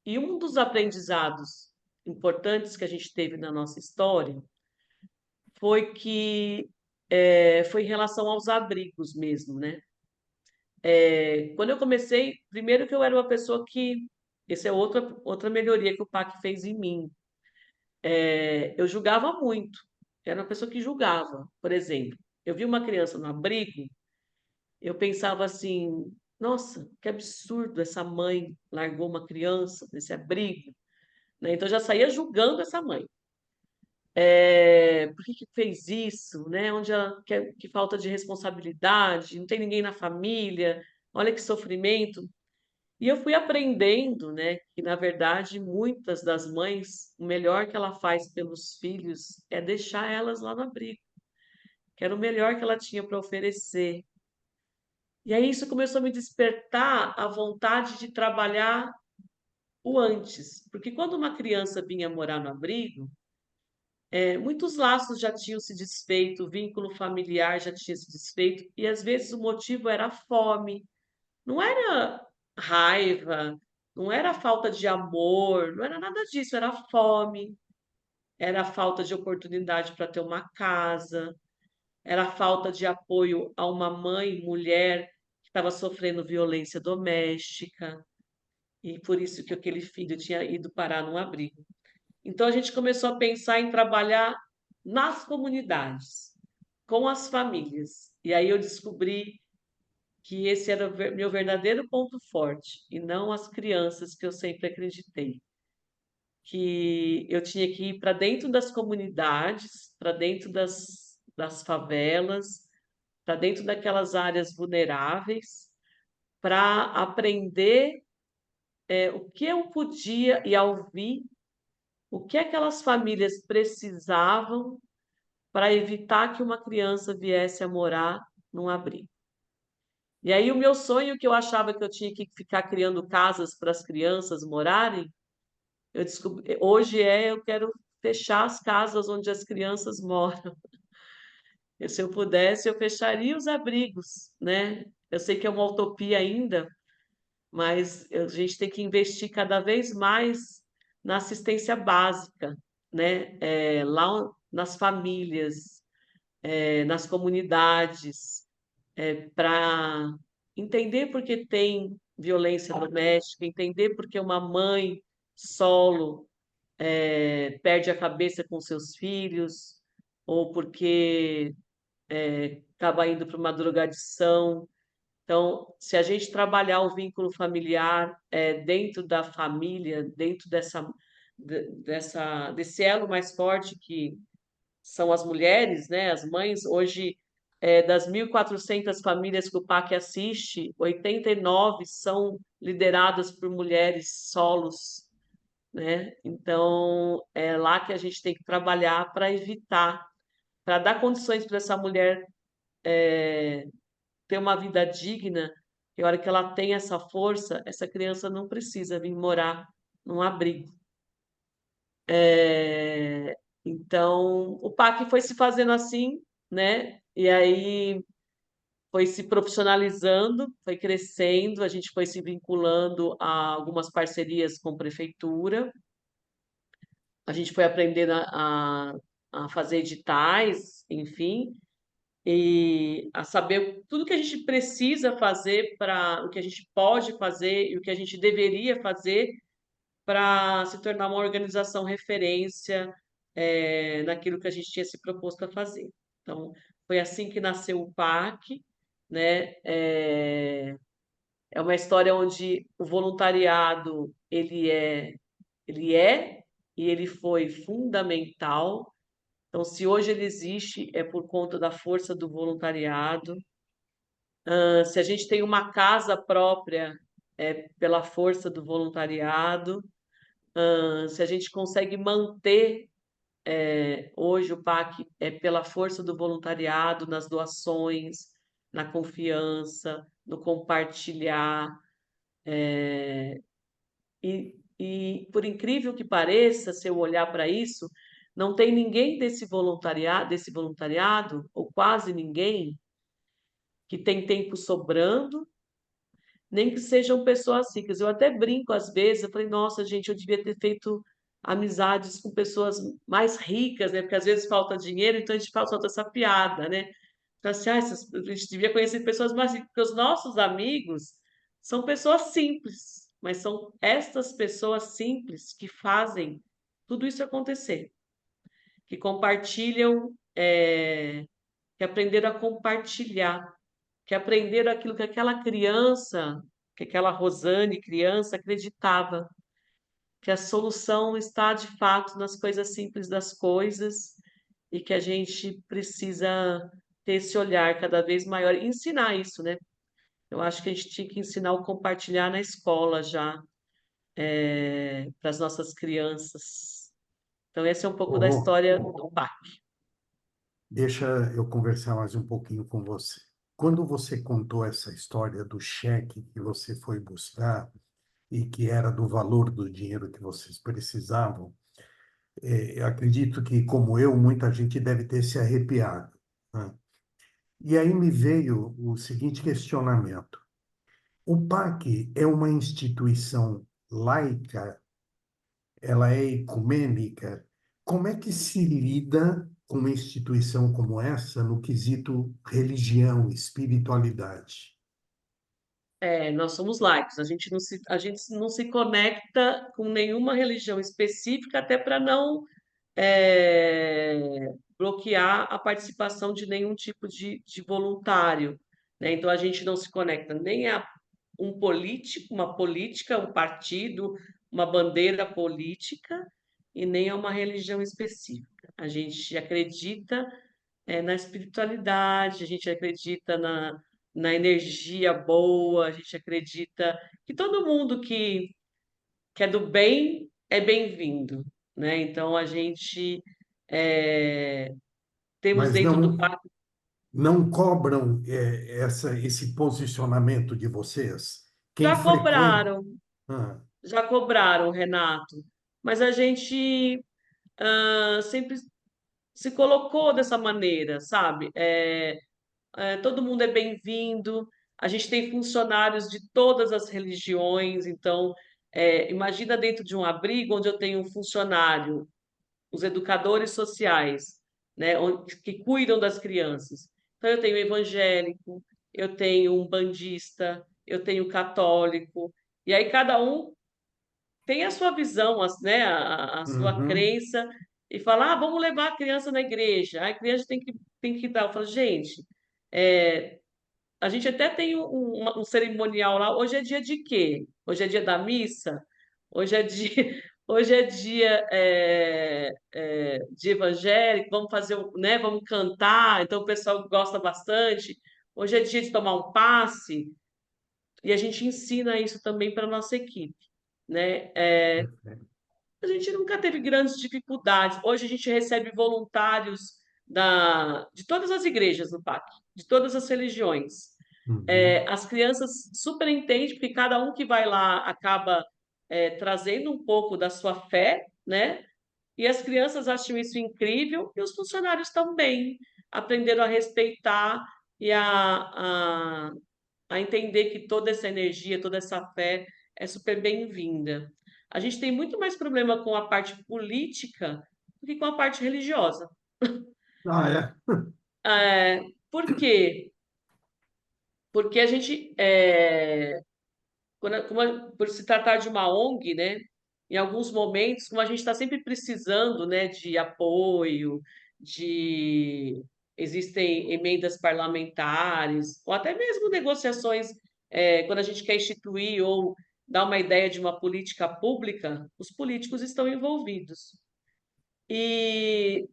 e um dos aprendizados importantes que a gente teve na nossa história foi que foi em relação aos abrigos mesmo, né? Quando eu comecei, primeiro que eu era uma pessoa que, essa é outra melhoria que o PAC fez em mim. Eu julgava muito, era uma pessoa que julgava. Por exemplo, eu vi uma criança no abrigo, eu pensava assim, nossa, que absurdo, essa mãe largou uma criança nesse abrigo, né? Então eu já saía julgando essa mãe. Por que fez isso, né? Que falta de responsabilidade, não tem ninguém na família, olha que sofrimento. E eu fui aprendendo, né, que na verdade muitas das mães, o melhor que ela faz pelos filhos é deixar elas lá no abrigo, que era o melhor que ela tinha para oferecer. E aí isso começou a me despertar a vontade de trabalhar o antes, porque quando uma criança vinha morar no abrigo, muitos laços já tinham se desfeito, o vínculo familiar já tinha se desfeito, e às vezes o motivo era a fome, não era raiva, não era falta de amor, não era nada disso, era fome, era falta de oportunidade para ter uma casa. era a falta de apoio a uma mãe, mulher, que estava sofrendo violência doméstica, e por isso que aquele filho tinha ido parar num abrigo. Então a gente começou a pensar em trabalhar nas comunidades, com as famílias. E aí eu descobri que esse era o meu verdadeiro ponto forte, e não as crianças que eu sempre acreditei. Que eu tinha que ir para dentro das comunidades, para dentro das favelas, para dentro daquelas áreas vulneráveis, para aprender o que eu podia e ao ouvir o que aquelas famílias precisavam para evitar que uma criança viesse a morar num abrigo. E aí o meu sonho, que eu achava que eu tinha que ficar criando casas para as crianças morarem, eu descobri, hoje eu quero fechar as casas onde as crianças moram. E se eu pudesse, eu fecharia os abrigos, né? Eu sei que é uma utopia ainda, mas a gente tem que investir cada vez mais na assistência básica, né? Lá nas famílias, nas comunidades, para entender por que tem violência doméstica, entender por que uma mãe solo perde a cabeça com seus filhos, ou porque acaba indo para uma drogadição. Então, se a gente trabalhar o vínculo familiar dentro da família, dentro desse elo mais forte que são as mulheres, né, as mães, hoje, das 1.400 famílias que o PAC assiste, 89 são lideradas por mulheres solos, né? Então, é lá que a gente tem que trabalhar para evitar, para dar condições para essa mulher ter uma vida digna, e a hora que ela tem essa força, essa criança não precisa vir morar num abrigo. Então, o PAC foi se fazendo assim, né? E aí foi se profissionalizando, foi crescendo, a gente foi se vinculando a algumas parcerias com prefeitura, a gente foi aprendendo a fazer editais, enfim, e a saber tudo que a gente precisa fazer para o que a gente pode fazer e o que a gente deveria fazer para se tornar uma organização referência naquilo que a gente tinha se proposto a fazer. Então, foi assim que nasceu o PAC, né? É uma história onde o voluntariado ele é e ele foi fundamental. Então, se hoje ele existe, é por conta da força do voluntariado. Se a gente tem uma casa própria, é pela força do voluntariado. Se a gente consegue manter hoje o PAC, é pela força do voluntariado, nas doações, na confiança, no compartilhar. E por incrível que pareça, se eu olhar para isso, não tem ninguém desse voluntariado, ou quase ninguém, que tem tempo sobrando, nem que sejam pessoas ricas. Eu até brinco às vezes, eu falei, nossa, gente, eu devia ter feito amizades com pessoas mais ricas, né? Porque às vezes falta dinheiro, então a gente solta essa piada, né? Então, assim, a gente devia conhecer pessoas mais ricas, porque os nossos amigos são pessoas simples, mas são estas pessoas simples que fazem tudo isso acontecer, que compartilham, que aprenderam a compartilhar, que aprenderam aquilo que aquela criança, que aquela Rosane criança acreditava, que a solução está de fato nas coisas simples das coisas e que a gente precisa ter esse olhar cada vez maior e ensinar isso, né? Eu acho que a gente tinha que ensinar o compartilhar na escola já, para as nossas crianças. Então, esse é um pouco da Oh, história do PAC. deixa eu conversar mais um pouquinho com você. Quando você contou essa história do cheque que você foi buscar e que era do valor do dinheiro que vocês precisavam, eu acredito que, como eu, muita gente deve ter se arrepiado, né? E aí me veio o seguinte questionamento: o PAC é uma instituição laica? Ela é ecumênica? Como é que se lida com uma instituição como essa no quesito religião, espiritualidade? Nós somos laicos, a gente não se conecta com nenhuma religião específica, até para não bloquear a participação de nenhum tipo de voluntário, né? Então a gente não se conecta nem a um político, uma política, um partido, uma bandeira política, e nem a uma religião específica. A gente acredita na espiritualidade, a gente acredita na energia boa, a gente acredita que todo mundo que é do bem é bem-vindo, né? Então a gente é, temos Mas dentro do não, pacto, não cobram esse posicionamento de vocês? Quem já frequenta. cobraram, Ah, já cobraram, Renato, mas a gente sempre se colocou dessa maneira, sabe? Todo mundo é bem-vindo. A gente tem funcionários de todas as religiões, então imagina dentro de um abrigo onde eu tenho um funcionário, os educadores sociais, né, que cuidam das crianças. Então eu tenho evangélico, eu tenho um bandista, eu tenho católico, e aí cada um tem a sua visão, né, a sua uhum. crença, e fala, vamos levar a criança na igreja. A criança tem que dar. Eu falo, gente, é, a gente até tem um cerimonial lá. Hoje é dia de quê? Hoje é dia da missa? Hoje é dia, hoje é dia de evangélico. Vamos fazer, né? Vamos cantar. Então o pessoal gosta bastante. Hoje é dia de tomar um passe e a gente ensina isso também para nossa equipe, né? A gente nunca teve grandes dificuldades. Hoje a gente recebe voluntários de todas as igrejas no PAC, de todas as religiões. Uhum. As crianças super entendem, porque cada um que vai lá acaba trazendo um pouco da sua fé, né? E as crianças acham isso incrível, e os funcionários também aprenderam a respeitar e a entender que toda essa energia, toda essa fé é super bem-vinda. A gente tem muito mais problema com a parte política do que com a parte religiosa. Ah, é? Por quê? Porque a gente, por se tratar de uma ONG, né? Em alguns momentos, como a gente está sempre precisando, né, de apoio, de existem emendas parlamentares, ou até mesmo negociações, quando a gente quer instituir ou dar uma ideia de uma política pública, os políticos estão envolvidos. E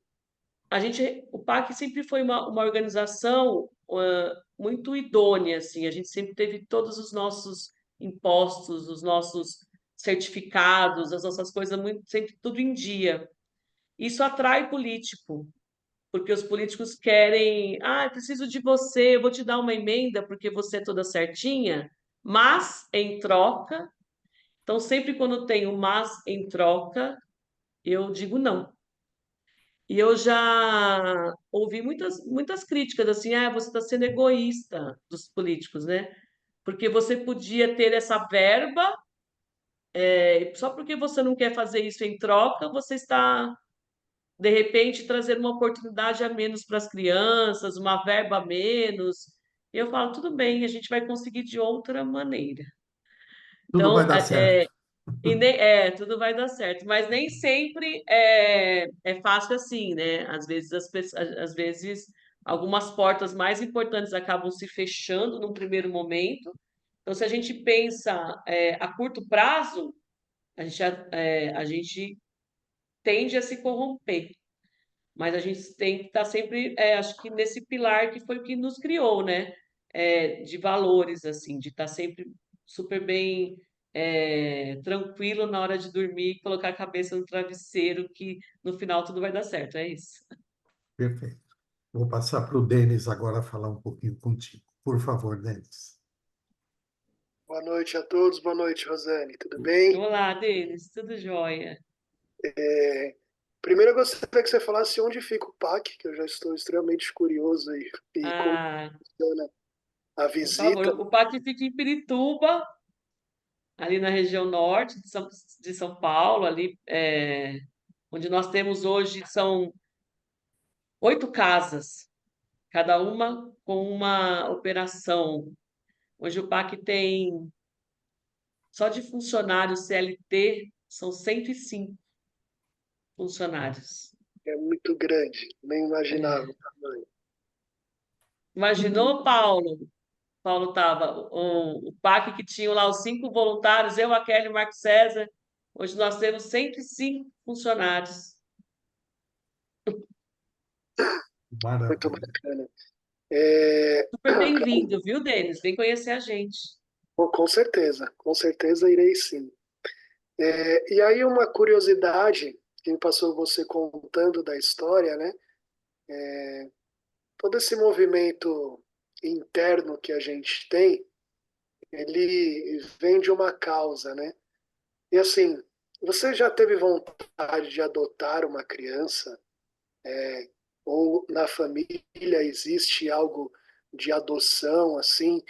o PAC sempre foi uma organização muito idônea, assim. A gente sempre teve todos os nossos impostos, os nossos certificados, as nossas coisas muito, sempre tudo em dia. Isso atrai político, porque os políticos querem, eu preciso de você, eu vou te dar uma emenda porque você é toda certinha, mas em troca. Então, sempre quando tem o mas em troca, eu digo não. E eu já ouvi muitas críticas assim, você está sendo egoísta dos políticos, né? Porque você podia ter essa verba, só porque você não quer fazer isso em troca, você está, de repente, trazendo uma oportunidade a menos para as crianças, uma verba a menos. E eu falo, tudo bem, a gente vai conseguir de outra maneira. Tudo vai Então, dar certo. tudo vai dar certo, mas nem sempre é fácil assim, né? Às vezes algumas portas mais importantes acabam se fechando num primeiro momento. Então, se a gente pensa a curto prazo, a gente tende a se corromper, mas a gente tem que estar sempre, acho que nesse pilar que foi o que nos criou, né? De valores, assim, de estar sempre super bem tranquilo na hora de dormir, colocar a cabeça no travesseiro, que no final tudo vai dar certo, é isso. Perfeito. Vou passar para o Denis agora falar um pouquinho contigo. Por favor, Denis. Boa noite a todos, boa noite, Rosane, tudo bem? Olá, Denis, tudo jóia? Primeiro eu gostaria que você falasse onde fica o PAC, que eu já estou extremamente curioso e como Ah, funciona a por favor, visita. o parque fica em Pirituba, ali na região norte de São Paulo, ali onde nós temos hoje são 8 casas, cada uma com uma operação. Hoje o PAC tem, só de funcionários CLT, são 105 funcionários. É muito grande, nem imaginava É. o tamanho. Imaginou, Paulo? Paulo estava, o PAC que tinha lá os 5 voluntários, eu, a Kelly e o Marco César. Hoje nós temos 105 funcionários. Muito Maravilha. bacana. É, Super bem-vindo, viu, Denis? Vem conhecer a gente. com certeza irei sim. E aí uma curiosidade que me passou você contando da história, né? Todo esse movimento interno que a gente tem, ele vem de uma causa, né? E assim, você já teve vontade de adotar uma criança? Ou na família existe algo de adoção, assim?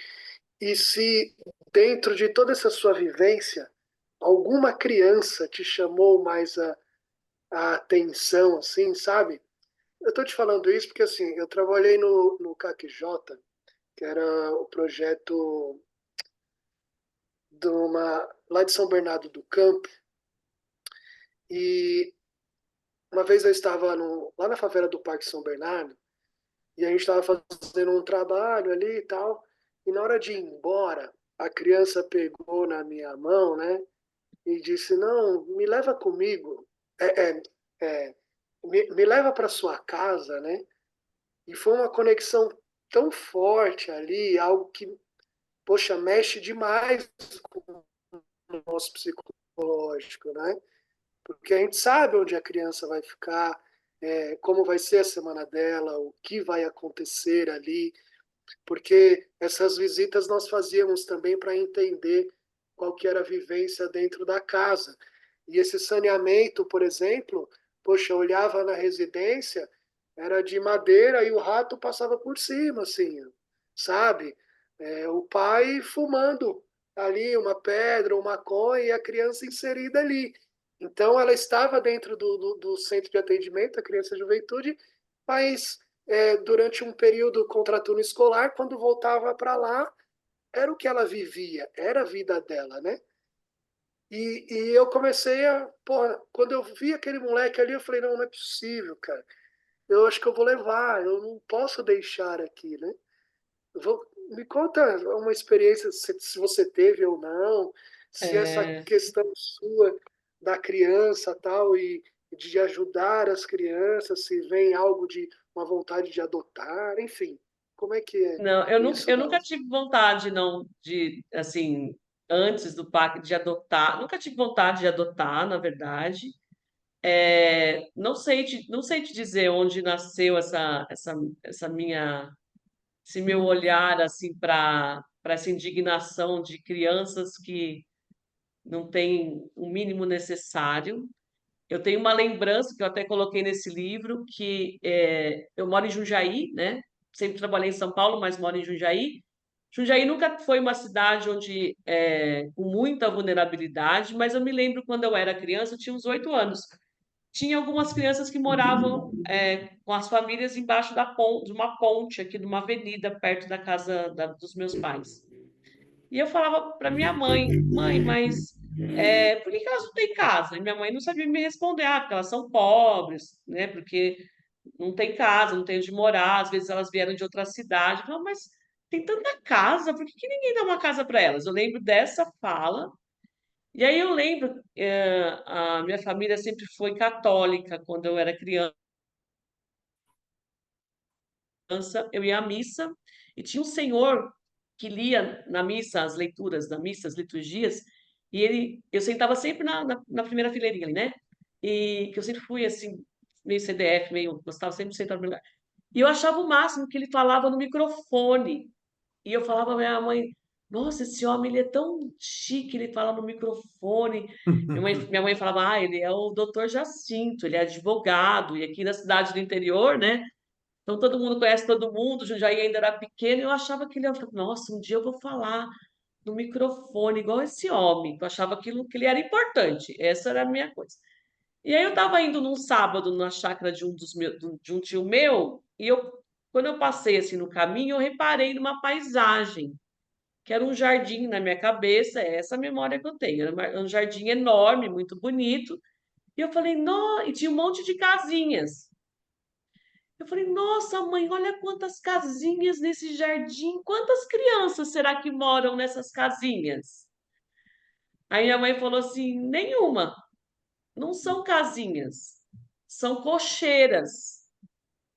E se dentro de toda essa sua vivência, alguma criança te chamou mais a atenção, assim, sabe? Eu estou te falando isso porque, assim, eu trabalhei no CACJ, que era o projeto lá de São Bernardo do Campo, e uma vez eu estava lá na favela do Parque São Bernardo, e a gente estava fazendo um trabalho ali e tal, e na hora de ir embora, a criança pegou na minha mão, né, e disse, não, me leva comigo, é, é, me leva para sua casa, né, e foi uma conexão tão forte ali, algo que, poxa, mexe demais com o nosso psicológico, né, porque a gente sabe onde a criança vai ficar, como vai ser a semana dela, o que vai acontecer ali, porque essas visitas nós fazíamos também para entender qual que era a vivência dentro da casa. E esse saneamento, por exemplo, poxa, eu olhava na residência, era de madeira e o rato passava por cima, assim, sabe? O pai fumando ali uma pedra, uma maconha e a criança inserida ali. Então, ela estava dentro do centro de atendimento, a criança e a juventude, mas durante um período contraturno escolar, quando voltava para lá, era o que ela vivia, era a vida dela, né? E eu comecei porra, quando eu vi aquele moleque ali, eu falei, não, não é possível, cara. Eu acho que eu vou levar, eu não posso deixar aqui, né? Me conta uma experiência, se você teve ou não, se essa É, questão sua da criança tal e de ajudar as crianças, se vem algo de uma vontade de adotar, enfim, como é que é não, isso, eu nunca Dalva? tive vontade, não, de, assim, antes do PAC, de adotar. Nunca tive vontade de adotar, na verdade. Não sei te dizer onde nasceu essa minha, esse meu olhar, assim, para essa indignação de crianças que não têm o mínimo necessário. Eu tenho uma lembrança que eu até coloquei nesse livro, que eu moro em Jundiaí, né? Sempre trabalhei em São Paulo, mas moro em Jundiaí. Jundiaí nunca foi uma cidade onde com muita vulnerabilidade, mas eu me lembro quando eu era criança, eu tinha uns 8 anos. Tinha algumas crianças que moravam com as famílias embaixo de uma ponte aqui, de uma avenida perto da casa dos meus pais. E eu falava para minha mãe, mãe, mas por que que elas não têm casa? E minha mãe não sabia me responder, porque elas são pobres, né? Porque não tem casa, não tem onde morar, às vezes elas vieram de outra cidade. Eu falava, mas tem tanta casa, por que que ninguém dá uma casa para elas? Eu lembro dessa fala, e aí eu lembro, a minha família sempre foi católica quando eu era criança, eu ia à missa e tinha um senhor que lia na missa as leituras da missa, as liturgias, e eu sentava sempre na primeira fileirinha ali, né? E que eu sempre fui assim, meio CDF, meio, gostava sempre de sentar no primeiro lugar. E eu achava o máximo que ele falava no microfone. E eu falava pra minha mãe, nossa, esse homem ele é tão chique, ele fala no microfone. Minha mãe falava, ele é o doutor Jacinto, ele é advogado, e aqui na cidade do interior, né? Então todo mundo conhece todo mundo, Jundiaí ainda era pequeno, e eu achava que ele ia falar, nossa, um dia eu vou falar no microfone igual esse homem, eu achava aquilo que ele era importante, essa era a minha coisa. E aí eu estava indo num sábado na chácara de de um tio meu, e quando eu passei assim no caminho, eu reparei numa paisagem, que era um jardim na minha cabeça, é essa a memória que eu tenho. Era um jardim enorme, muito bonito. E eu falei, não, e tinha um monte de casinhas. Eu falei, nossa, mãe, olha quantas casinhas nesse jardim. Quantas crianças será que moram nessas casinhas? Aí minha mãe falou assim: nenhuma, não são casinhas, são cocheiras,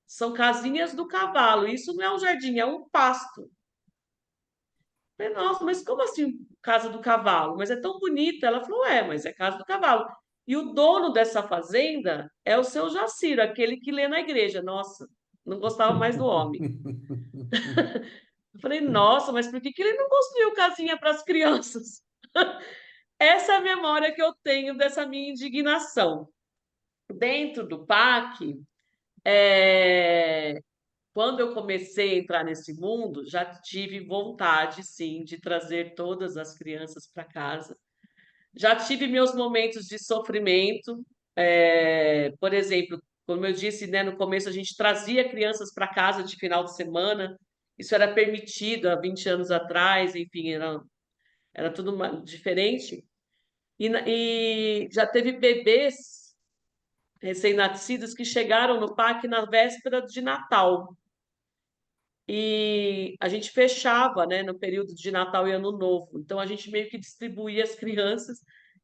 são casinhas do cavalo. Isso não é um jardim, é um pasto. Eu falei, nossa, mas como assim casa do cavalo? Mas é tão bonita. Ela falou, mas é casa do cavalo. E o dono dessa fazenda é o seu Jaciro, aquele que lê na igreja. Nossa, não gostava mais do homem. Eu falei, nossa, mas por que que ele não construiu casinha para as crianças? Essa é a memória que eu tenho dessa minha indignação. Dentro do PAC, quando eu comecei a entrar nesse mundo, já tive vontade, sim, de trazer todas as crianças para casa. Já tive meus momentos de sofrimento. Por exemplo, como eu disse, né, no começo, a gente trazia crianças para casa de final de semana. Isso era permitido há 20 anos atrás, enfim, era tudo diferente. E já teve bebês recém-nascidos que chegaram no parque na véspera de Natal. E a gente fechava, né, no período de Natal e Ano Novo. Então a gente meio que distribuía as crianças.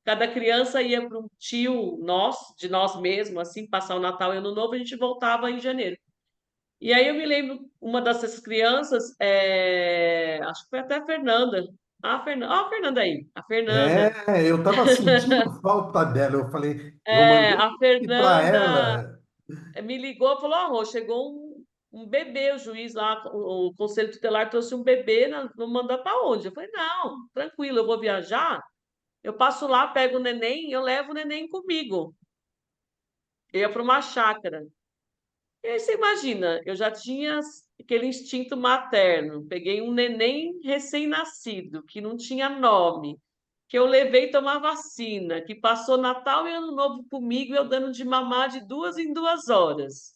Cada criança ia para um tio nosso, de nós mesmos, assim, passar o Natal e Ano Novo, a gente voltava em janeiro. E aí eu me lembro, uma dessas crianças, acho que foi até a Fernanda. A Fernanda aí, a Fernanda. Eu estava sentindo falta dela. Eu falei, eu mandei A para Fernanda ela. me ligou e falou: Rô, chegou um bebê, o juiz lá, o conselho tutelar trouxe um bebê, não manda para onde? Eu falei: não, tranquilo, eu vou viajar, eu passo lá, pego o neném, eu levo o neném comigo. Eu ia para uma chácara. E aí você imagina, eu já tinha aquele instinto materno, peguei um neném recém-nascido, que não tinha nome, que eu levei tomar vacina, que passou Natal e Ano Novo comigo, eu dando de mamar de 2 em 2 horas.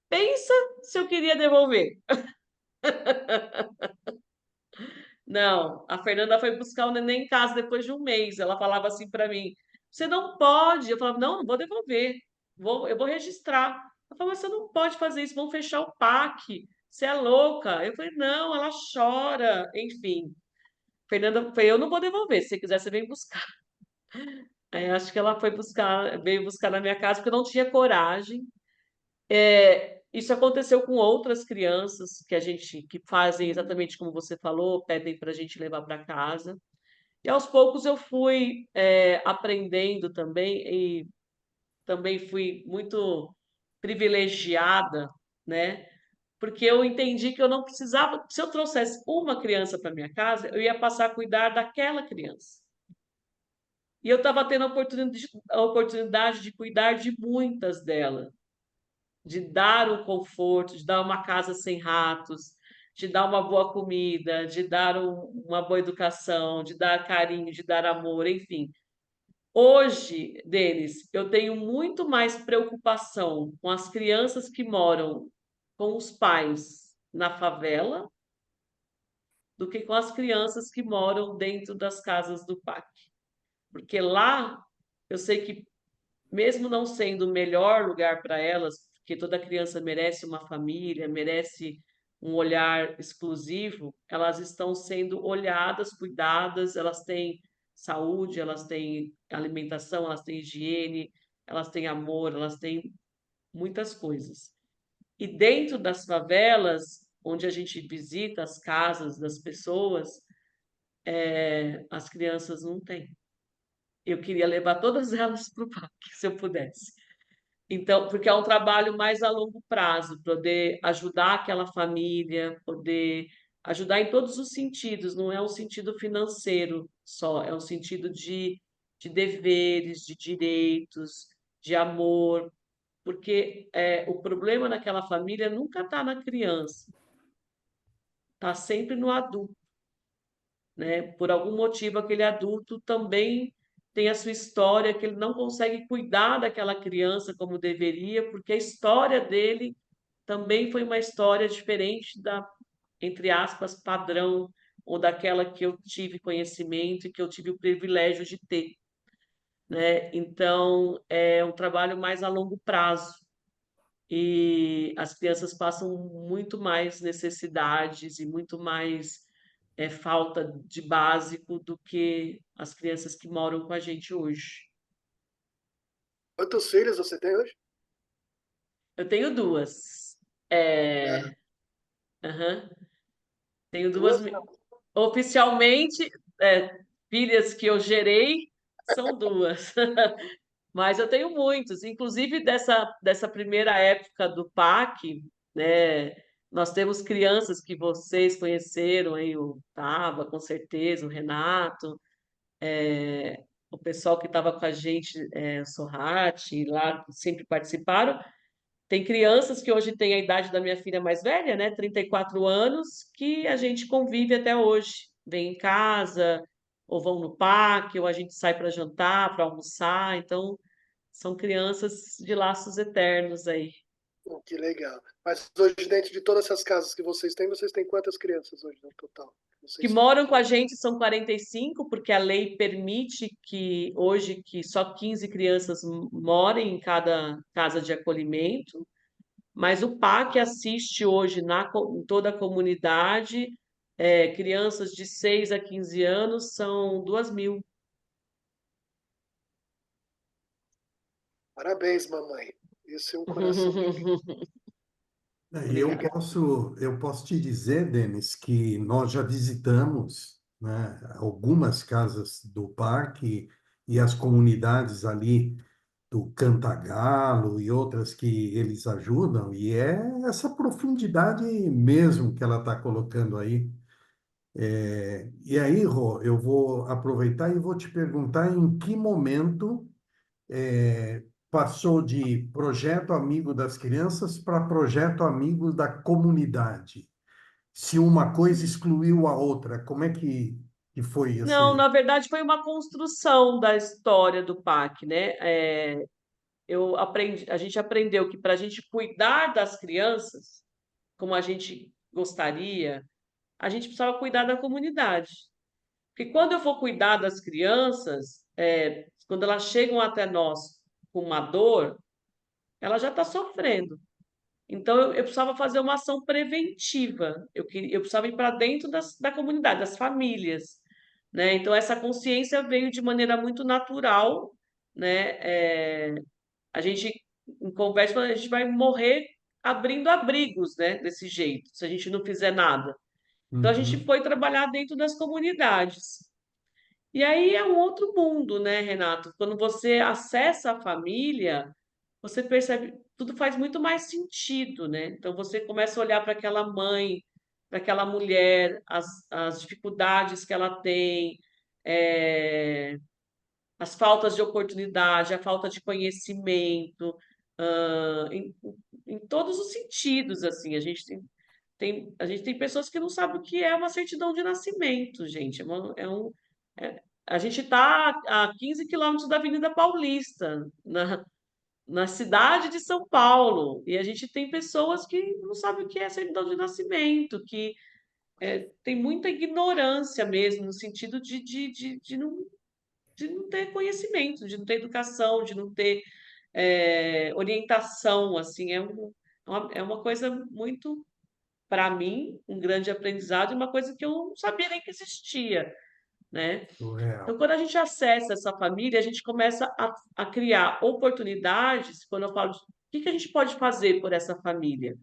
Pensa se eu queria devolver. Não, a Fernanda foi buscar o neném em casa depois de um mês. Ela falava assim para mim: você não pode. Eu falava: não, não vou devolver. Eu vou registrar. Ela falava: você não pode fazer isso, vão fechar o PAC. Você é louca. Eu falei: não, ela chora. Enfim, Fernanda foi: eu não vou devolver. Se você quiser, você vem buscar. Aí, acho que ela foi buscar, veio buscar na minha casa, porque eu não tinha coragem. Isso aconteceu com outras crianças que fazem exatamente como você falou, pedem para a gente levar para casa. E aos poucos eu fui aprendendo também e também fui muito privilegiada, né? Porque eu entendi que eu não precisava, se eu trouxesse uma criança para minha casa, eu ia passar a cuidar daquela criança. E eu estava tendo a oportunidade de cuidar de muitas delas, de dar um conforto, de dar uma casa sem ratos, de dar uma boa comida, de dar uma boa educação, de dar carinho, de dar amor, enfim. Hoje, Denis, eu tenho muito mais preocupação com as crianças que moram com os pais na favela do que com as crianças que moram dentro das casas do PAC. Porque lá eu sei que, mesmo não sendo o melhor lugar para elas, porque toda criança merece uma família, merece um olhar exclusivo, elas estão sendo olhadas, cuidadas, elas têm saúde, elas têm alimentação, elas têm higiene, elas têm amor, elas têm muitas coisas. E dentro das favelas, onde a gente visita as casas das pessoas, as crianças não têm. Eu queria levar todas elas para o parque, se eu pudesse. Então, porque é um trabalho mais a longo prazo, poder ajudar aquela família, poder ajudar em todos os sentidos, não é um sentido financeiro só, é um sentido de deveres, de direitos, de amor, porque o problema naquela família nunca está na criança, está sempre no adulto, né? Por algum motivo, aquele adulto também tem a sua história, que ele não consegue cuidar daquela criança como deveria, porque a história dele também foi uma história diferente da, entre aspas, padrão, ou daquela que eu tive conhecimento e que eu tive o privilégio de ter, né? Então, é um trabalho mais a longo prazo e as crianças passam muito mais necessidades e muito mais falta de básico do que as crianças que moram com a gente hoje. Quantos filhos você tem hoje? Eu tenho duas. É, É, aham. Tenho duas. duas? Oficialmente, filhas que eu gerei são duas. Mas eu tenho muitos, inclusive dessa primeira época do PAC, né? Nós temos crianças que vocês conheceram aí, o Tava, com certeza, o Renato, o pessoal que estava com a gente, o Sorrati, lá, que sempre participaram. Tem crianças que hoje têm a idade da minha filha mais velha, né? 34 anos, que a gente convive até hoje. Vem em casa, ou vão no parque, ou a gente sai para jantar, para almoçar. Então, são crianças de laços eternos aí. Que legal. Mas hoje, dentro de todas essas casas que vocês têm quantas crianças hoje no total? Que Vocês têm? moram com a gente são 45, porque a lei permite que hoje que só 15 crianças morem em cada casa de acolhimento. Mas o PAC assiste hoje em toda a comunidade, crianças de 6 a 15 anos são 2.000. Parabéns, mamãe. Isso é um coração E Obrigada. eu posso te dizer, Denis, que nós já visitamos, né, algumas casas do parque e as comunidades ali do Cantagalo e outras que eles ajudam, e é essa profundidade mesmo que ela está colocando aí. E aí, Rô, eu vou aproveitar e vou te perguntar em que momento passou de projeto amigo das crianças para projeto amigo da comunidade. Se uma coisa excluiu a outra, como é que foi Não, esse? na verdade foi uma construção da história do PAC, né? A gente aprendeu que para a gente cuidar das crianças, como a gente gostaria, a gente precisava cuidar da comunidade. Porque quando eu for cuidar das crianças, quando elas chegam até nós com uma dor, ela já está sofrendo. Então, eu precisava fazer uma ação preventiva. Eu precisava ir para dentro da comunidade, das famílias, né? Então, essa consciência veio de maneira muito natural, né? A gente, em conversa, a gente vai morrer abrindo abrigos, né? Desse jeito, se a gente não fizer nada. Então, a gente Uhum, foi trabalhar dentro das comunidades. E aí é um outro mundo, né, Renato? Quando você acessa a família, você percebe, tudo faz muito mais sentido, né? Então você começa a olhar para aquela mãe, para aquela mulher, as dificuldades que ela tem, é, as faltas de oportunidade, a falta de conhecimento, em, em todos os sentidos, assim. A gente tem pessoas que não sabem o que é uma certidão de nascimento, gente. A gente está a 15 quilômetros da Avenida Paulista, na cidade de São Paulo, e a gente tem pessoas que não sabem o que é certidão de nascimento, que tem muita ignorância mesmo, no sentido de não ter conhecimento, de não ter educação, de não ter orientação, assim, é uma coisa muito, para mim, um grande aprendizado e uma coisa que eu não sabia nem que existia, né? Então, surreal. quando a gente acessa essa família, a gente começa a criar oportunidades. Quando eu falo de o que que a gente pode fazer por essa família,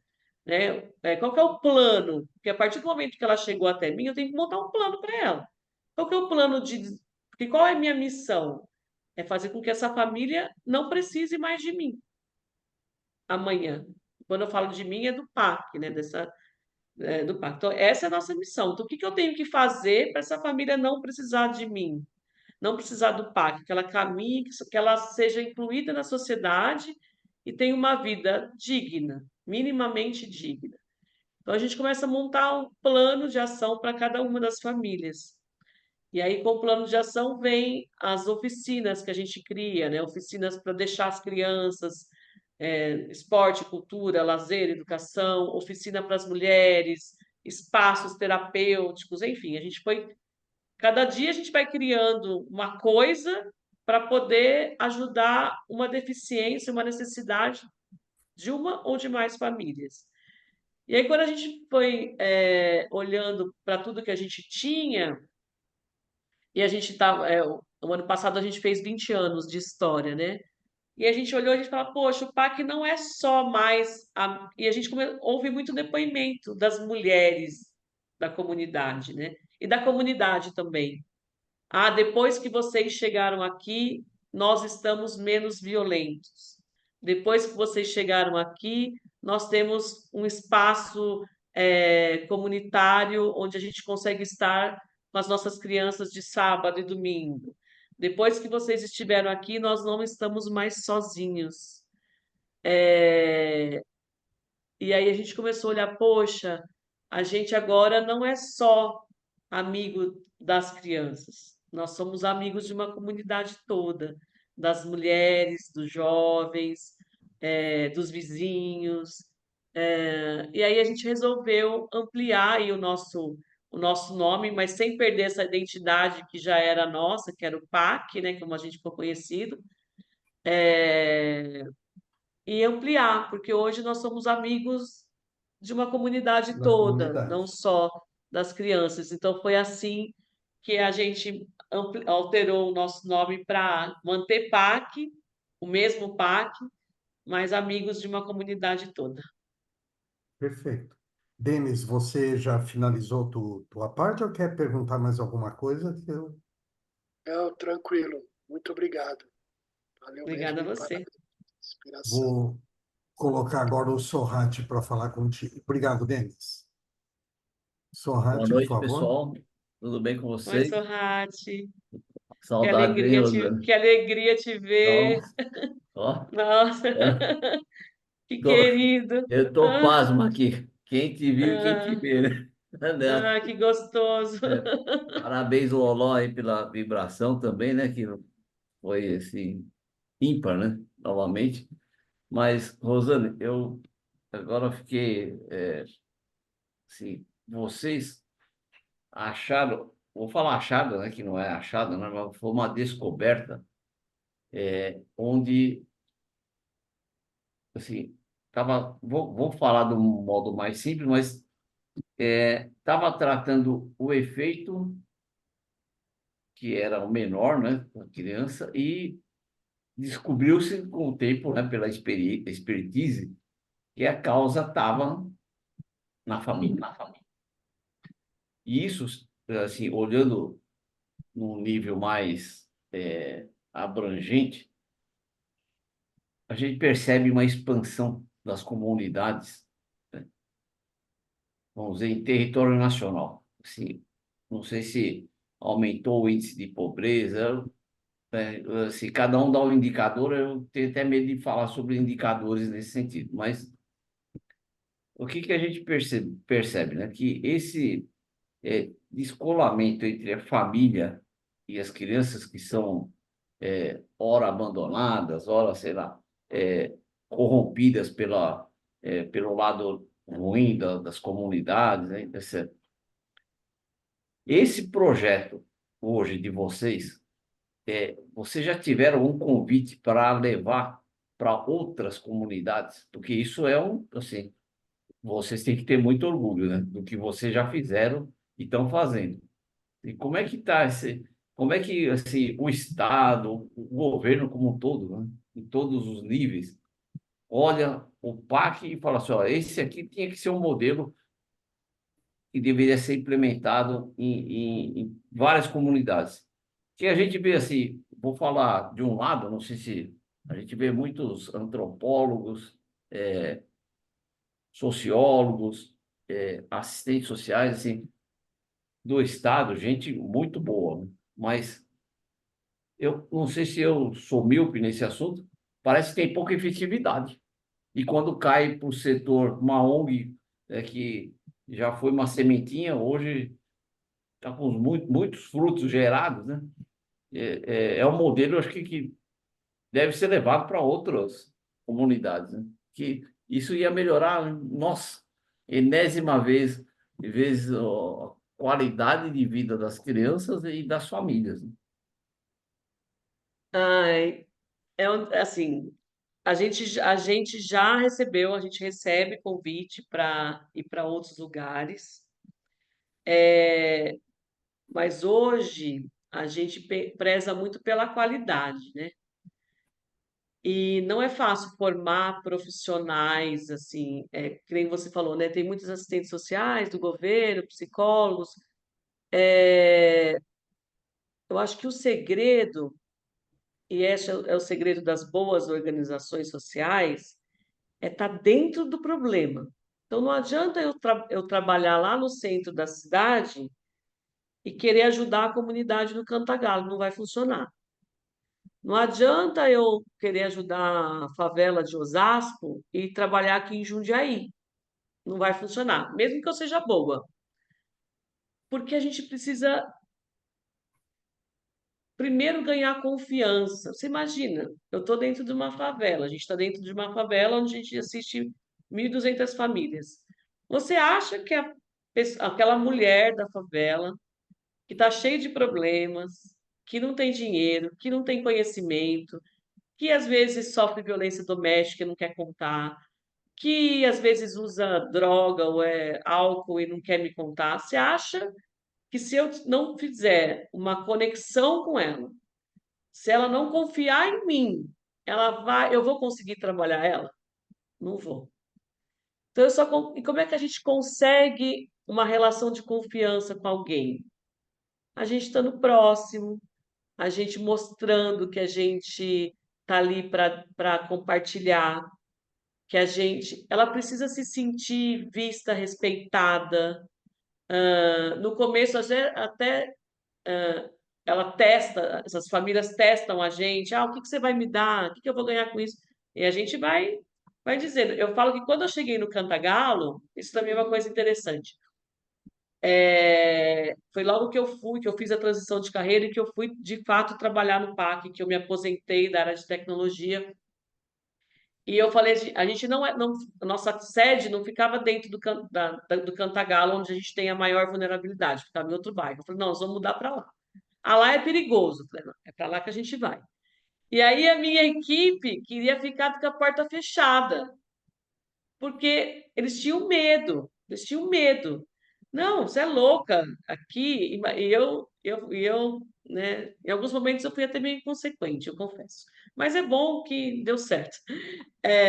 né? Qual que é o plano? Porque a partir do momento que ela chegou até mim, eu tenho que montar um plano para ela. Qual que é o plano de. Porque qual é a minha missão? É fazer com que essa família não precise mais de mim amanhã. Quando eu falo de mim, é do PAC, né? Do PAC. Então, essa é a nossa missão. Então, o que que eu tenho que fazer para essa família não precisar de mim? Não precisar do PAC, que ela caminhe, que ela seja incluída na sociedade e tenha uma vida digna, minimamente digna. Então a gente começa a montar um plano de ação para cada uma das famílias. E aí, com o plano de ação, vem as oficinas que a gente cria, né? Oficinas para deixar as crianças, esporte, cultura, lazer, educação, oficina para as mulheres, espaços terapêuticos, enfim, a gente foi. Cada dia a gente vai criando uma coisa para poder ajudar uma deficiência, uma necessidade de uma ou de mais famílias. E aí, quando a gente foi olhando para tudo que a gente tinha, e a gente estava. O ano passado a gente fez 20 anos de história, né? E a gente olhou e a gente falou, poxa, o PAC não é só mais. E a gente ouve muito depoimento das mulheres da comunidade, né? E da comunidade também. Ah, depois que vocês chegaram aqui, nós estamos menos violentos. Depois que vocês chegaram aqui, nós temos um espaço comunitário onde a gente consegue estar com as nossas crianças de sábado e domingo. Depois que vocês estiveram aqui, nós não estamos mais sozinhos. E aí a gente começou a olhar, poxa, a gente agora não é só amigo das crianças, nós somos amigos de uma comunidade toda, das mulheres, dos jovens, dos vizinhos. E aí a gente resolveu ampliar aí o nosso nome, mas sem perder essa identidade que já era nossa, que era o PAC, né, como a gente ficou conhecido, e ampliar, porque hoje nós somos amigos de uma comunidade Da toda, não comunidade. só das crianças. Então, foi assim que a gente alterou o nosso nome para manter PAC, o mesmo PAC, mas amigos de uma comunidade toda. Perfeito. Denis, você já finalizou tua parte ou quer perguntar mais alguma coisa? Tranquilo. Muito obrigado. Valeu Obrigada a mesmo e você. parabéns. Inspiração. Vou colocar agora o Sorrati para falar contigo. Obrigado, Denis. Boa Sorrati, por noite, favor. pessoal. Tudo bem com Oi, vocês? Sorrati. Saudades, hein, Rosana? Que alegria te ver. Nossa, ó, Nossa, é, que tô, querido. eu tô pasmo aqui. Quem te viu e quem te Ah, vê, né? Né? que gostoso. É, parabéns, Loló, aí pela vibração também, né? Que foi, assim, ímpar, né? Novamente. Mas, Rosane, eu agora fiquei, assim, vocês acharam, vou falar achado, né? Que não é achado, né? Mas foi uma descoberta, onde assim, vou falar de um modo mais simples, mas estava tratando o efeito, que era o menor, né, da criança, e descobriu-se com o tempo, né, pela expertise, que a causa estava na família, na família. E isso, assim, olhando num nível mais abrangente, a gente percebe uma expansão das comunidades, né, vamos dizer, em território nacional. Assim, não sei se aumentou o índice de pobreza, né? Se cada um dá um indicador, eu tenho até medo de falar sobre indicadores nesse sentido, mas o que que a gente percebe, né? Que esse descolamento entre a família e as crianças que são ora abandonadas, ora, sei lá, corrompidas pelo lado ruim das comunidades, né? Esse projeto hoje de vocês já tiveram um convite para levar para outras comunidades? Porque isso assim, vocês têm que ter muito orgulho, né, do que vocês já fizeram e estão fazendo. E como é que está como é que assim, o Estado, o governo como um todo, né, em todos os níveis, olha o PAC e fala assim, ó, esse aqui tinha que ser um modelo que deveria ser implementado em várias comunidades. Que a gente vê assim, vou falar de um lado, não sei se a gente vê muitos antropólogos, sociólogos, assistentes sociais, assim, do Estado, gente muito boa, né? Mas eu não sei se eu sou míope nesse assunto, parece que tem pouca efetividade. E quando cai para o setor, uma ONG, que já foi uma sementinha, hoje tá com muitos frutos gerados, né? É um modelo, eu acho que deve ser levado para outras comunidades, né? Que isso ia melhorar, nossa, enésima vez a qualidade de vida das crianças e das famílias, né? Ai, assim, a gente já recebeu, a gente recebe convite para ir para outros lugares, mas hoje a gente preza muito pela qualidade, né? E não é fácil formar profissionais, assim, que nem você falou, né? Tem muitos assistentes sociais do governo, psicólogos. Eu acho que o segredo, e esse é o segredo das boas organizações sociais, é estar dentro do problema. Então, não adianta eu trabalhar lá no centro da cidade e querer ajudar a comunidade do Cantagalo, não vai funcionar. Não adianta eu querer ajudar a favela de Osasco e trabalhar aqui em Jundiaí. Não vai funcionar, mesmo que eu seja boa. Porque a gente precisa primeiro ganhar confiança. Você imagina, eu estou dentro de uma favela, a gente está dentro de uma favela onde a gente assiste 1.200 famílias. Você acha que aquela mulher da favela, que está cheia de problemas, que não tem dinheiro, que não tem conhecimento, que às vezes sofre violência doméstica e não quer contar, que às vezes usa droga ou álcool e não quer me contar, você acha que se eu não fizer uma conexão com ela, se ela não confiar em mim, eu vou conseguir trabalhar ela? Não vou. Então, e como é que a gente consegue uma relação de confiança com alguém? A gente estando próximo, a gente mostrando que a gente está ali para compartilhar, que ela precisa se sentir vista, respeitada. No começo, até ela testa, essas famílias testam a gente, o que que você vai me dar? O que que eu vou ganhar com isso? E a gente vai dizendo. Eu falo que quando eu cheguei no Cantagalo, isso também é uma coisa interessante. Foi logo que eu fiz a transição de carreira e que eu fui, de fato, trabalhar no PAC, que eu me aposentei da área de tecnologia. E eu falei, a gente a nossa sede não ficava dentro do Cantagalo, onde a gente tem a maior vulnerabilidade, ficava em outro bairro. Eu falei, não, nós vamos mudar para lá. Lá é perigoso. Eu falei, não, é para lá que a gente vai. E aí a minha equipe queria ficar com a porta fechada, porque eles tinham medo, eles tinham medo. Não, você é louca aqui. Né, em alguns momentos eu fui até meio inconsequente, eu confesso. Mas é bom que deu certo.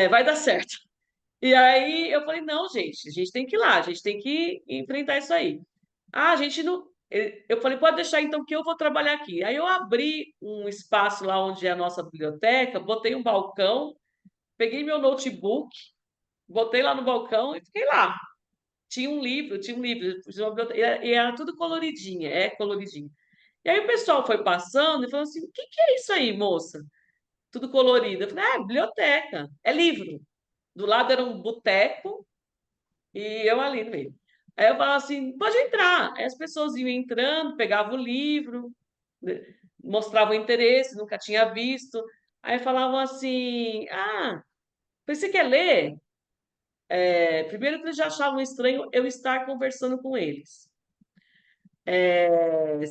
Vai dar certo. E aí eu falei, não, gente, a gente tem que ir lá, a gente tem que enfrentar isso aí. A gente não. Eu falei, pode deixar então que eu vou trabalhar aqui. Aí eu abri um espaço lá onde é a nossa biblioteca, botei um balcão, peguei meu notebook, botei lá no balcão e fiquei lá. Tinha um livro, fiz uma biblioteca, e era tudo coloridinha, coloridinho. E aí o pessoal foi passando e falou assim: o que que é isso aí, moça? Tudo colorido. Eu falei, biblioteca, é livro. Do lado era um boteco e eu ali no meio. Aí eu falava assim, pode entrar. Aí as pessoas iam entrando, pegavam o livro, né, mostravam interesse, nunca tinha visto. Aí falavam assim, você quer ler? Primeiro que eles já achavam estranho eu estar conversando com eles.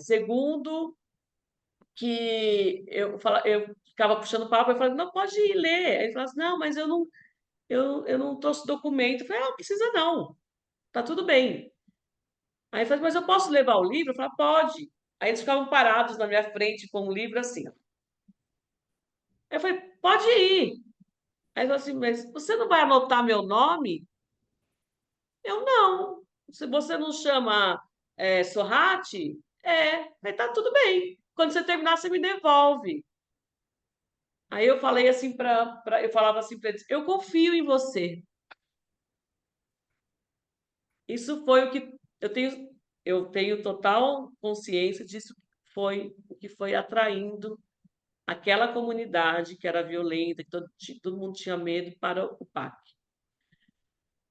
Segundo, que eu ficava puxando papo, eu falava, não, pode ir ler. Aí ele falava assim, não, mas eu não trouxe documento. Eu falei, não precisa não, tá tudo bem. Aí eu falei, mas eu posso levar o livro? Eu falei, pode. Aí eles ficavam parados na minha frente com o livro assim, ó. Aí eu falei, pode ir. Aí ele falou assim, mas você não vai anotar meu nome? Eu não. Se você não chama Sorrati, vai tá tudo bem. Quando você terminar, você me devolve. Aí eu falei assim eu falava assim para eles, eu confio em você. Isso foi o que eu tenho total consciência disso, foi o que foi atraindo aquela comunidade que era violenta, que todo mundo tinha medo, para o PAC.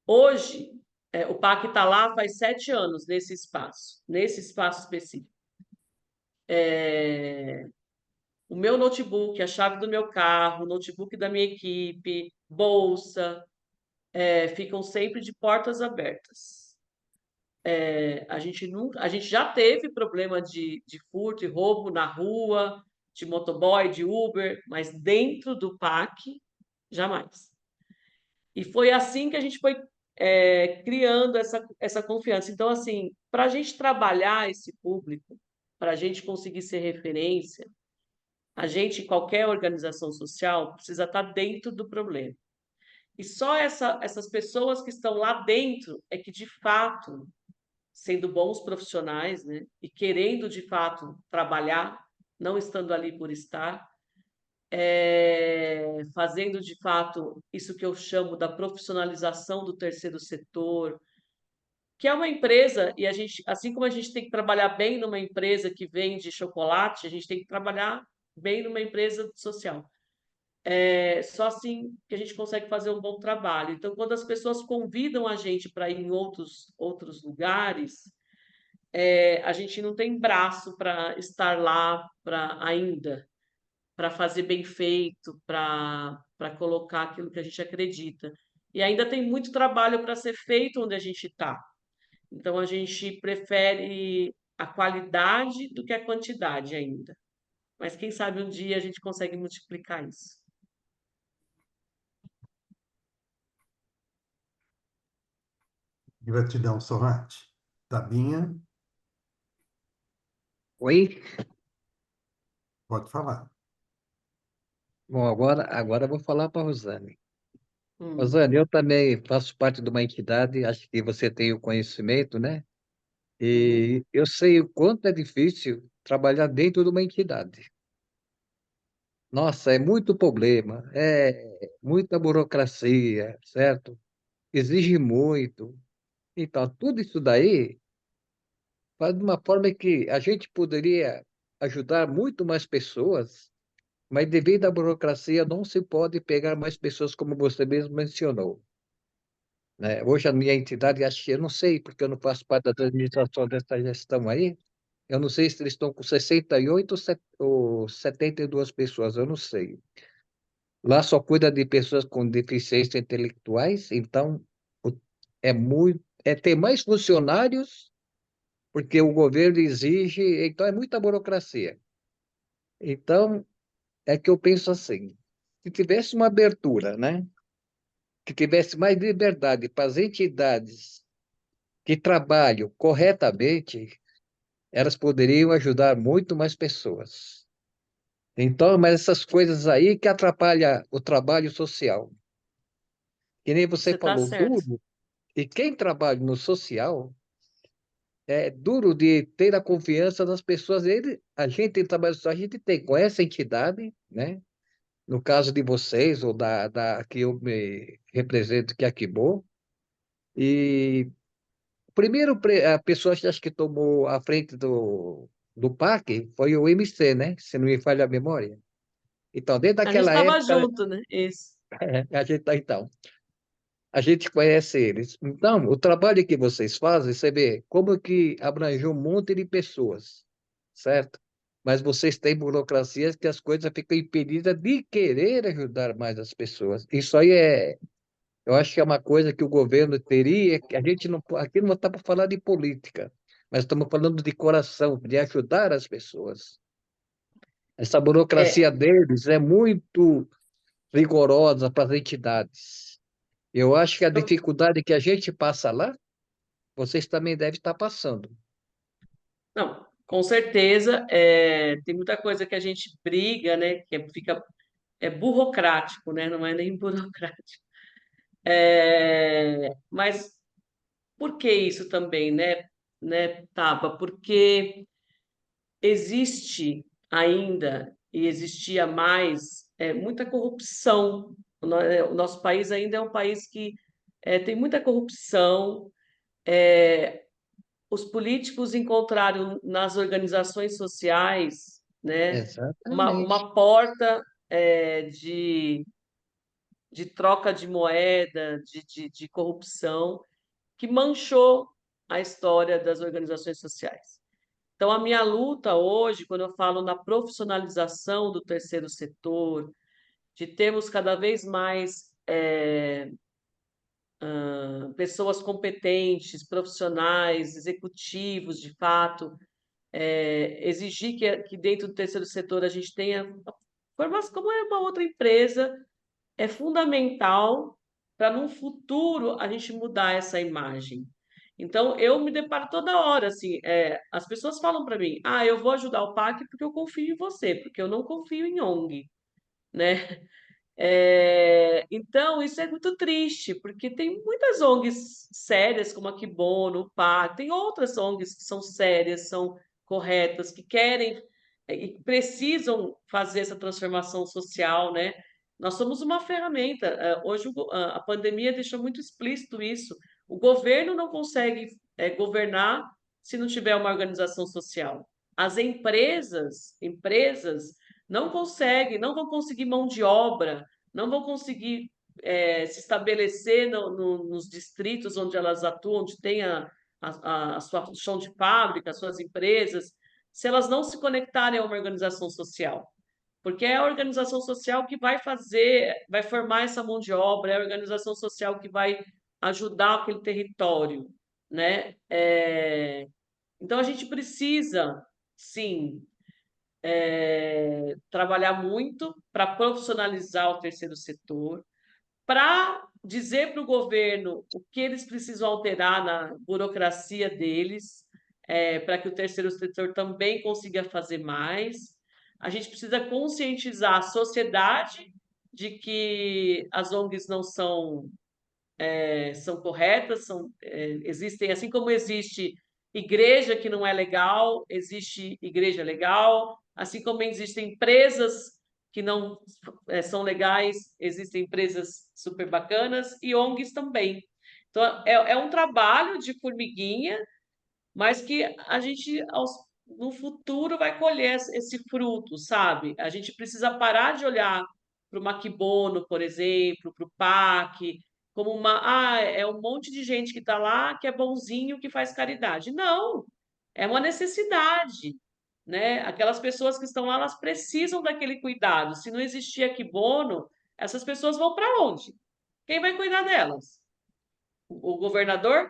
Hoje, O PAC está lá faz 7 anos nesse espaço específico. O meu notebook, a chave do meu carro, o notebook da minha equipe, bolsa, ficam sempre de portas abertas. A gente já teve problema de furto e roubo na rua, de motoboy, de Uber, mas dentro do PAC, jamais. E foi assim que a gente foi criando essa confiança. Então, assim, para a gente trabalhar esse público, para a gente conseguir ser referência, a gente, qualquer organização social, precisa estar dentro do problema. E só essas pessoas que estão lá dentro é que, de fato, sendo bons profissionais, né, e querendo, de fato, trabalhar, não estando ali por estar, fazendo, de fato, isso que eu chamo da profissionalização do terceiro setor, que é uma empresa, e a gente, assim como a gente tem que trabalhar bem numa empresa que vende chocolate, a gente tem que trabalhar bem numa empresa social. Só assim que a gente consegue fazer um bom trabalho. Então, quando as pessoas convidam a gente para ir em outros lugares, a gente não tem braço para estar lá ainda, para fazer bem feito, para colocar aquilo que a gente acredita. E ainda tem muito trabalho para ser feito onde a gente está. Então, a gente prefere a qualidade do que a quantidade ainda. Mas quem sabe um dia a gente consegue multiplicar isso. Gratidão, Sorrate. Tabinha, Oi? pode falar. Bom, agora eu vou falar para a Rosane. Hum, Rosane, eu também faço parte de uma entidade, acho que você tem o conhecimento, né? uhum. E eu sei o quanto é difícil trabalhar dentro de uma entidade. Nossa, é muito problema, é muita burocracia, certo? Exige muito. Então, tudo isso daí faz de uma forma que a gente poderia ajudar muito mais pessoas, mas devido à burocracia não se pode pegar mais pessoas, como você mesmo mencionou, né? Hoje a minha entidade, acho que eu não sei, porque eu não faço parte da administração dessa gestão aí, eu não sei se eles estão com 68 ou 72 pessoas, eu não sei. Lá só cuida de pessoas com deficiências intelectuais, então o- tem mais funcionários porque o governo exige, então é muita burocracia. Então é que eu penso assim, se tivesse uma abertura, né, que tivesse mais liberdade para as entidades que trabalham corretamente, elas poderiam ajudar muito mais pessoas. Então, mas essas coisas aí que atrapalham o trabalho social. Que nem você Você está falou, certo. duro. E quem trabalha no social é duro de ter a confiança das pessoas. A gente tem trabalho social, a gente tem com essa entidade, né? No caso de vocês, ou da que eu me represento, que é a Quibô. E primeiro a pessoa que acho que tomou a frente do PAC foi o MC, né? Se não me falha a memória. Então, desde A gente aquela estava época, junto, né? Isso. a gente tá, então. A gente conhece eles. Então, o trabalho que vocês fazem, você vê como que abrangeu um monte de pessoas, certo? Mas vocês têm burocracias que as coisas ficam impedidas de querer ajudar mais as pessoas. Isso aí eu acho que é uma coisa que o governo teria, que a gente não, aqui não está para falar de política, mas estamos falando de coração, de ajudar as pessoas. Essa É, burocracia deles é muito rigorosa para as entidades. Eu acho que a eu- dificuldade que a gente passa lá, vocês também devem estar passando. não, com certeza, tem muita coisa que a gente briga, né? É burocrático, né? Não é nem burocrático. Mas por que isso também, né, Taba? Porque existe ainda, e existia mais, muita corrupção. O nosso país ainda é um país que tem muita corrupção. Os políticos encontraram nas organizações sociais, né, Exatamente. uma porta de troca de moeda, de corrupção, que manchou a história das organizações sociais. Então, a minha luta hoje, quando eu falo na profissionalização do terceiro setor, de termos cada vez mais pessoas competentes, profissionais, executivos, de fato, exigir que dentro do terceiro setor a gente tenha formação como é uma outra empresa, é fundamental para, no futuro, a gente mudar essa imagem. Então, eu me deparo toda hora, assim, as pessoas falam para mim, eu vou ajudar o PAC porque eu confio em você, porque eu não confio em ONG, né? Então, isso é muito triste, porque tem muitas ONGs sérias, como a Kibono, o PAC, tem outras ONGs que são sérias, são corretas, que querem e precisam fazer essa transformação social, né? Nós somos uma ferramenta. Hoje, a pandemia deixou muito explícito isso. O governo não consegue governar se não tiver uma organização social. As empresas não vão conseguir mão de obra, não vão conseguir se estabelecer nos distritos onde elas atuam, onde tem a sua chão de fábrica, as suas empresas, se elas não se conectarem a uma organização social. Porque é a organização social que vai formar essa mão de obra, é a organização social que vai ajudar aquele território, né? Então, a gente precisa, sim, trabalhar muito para profissionalizar o terceiro setor, para dizer para o governo o que eles precisam alterar na burocracia deles, para que o terceiro setor também consiga fazer mais. A gente precisa conscientizar a sociedade de que as ONGs não são corretas, existem, assim como existe igreja que não é legal, existe igreja legal, assim como existem empresas que não são legais, existem empresas super bacanas e ONGs também. Então, é um trabalho de formiguinha, mas que a gente, no futuro, vai colher esse fruto, sabe? A gente precisa parar de olhar para o Maquibono, por exemplo, para o PAC, como é um monte de gente que está lá, que é bonzinho, que faz caridade. Não, é uma necessidade, né? Aquelas pessoas que estão lá, elas precisam daquele cuidado. Se não existir Maquibono, essas pessoas vão para onde? Quem vai cuidar delas? O governador?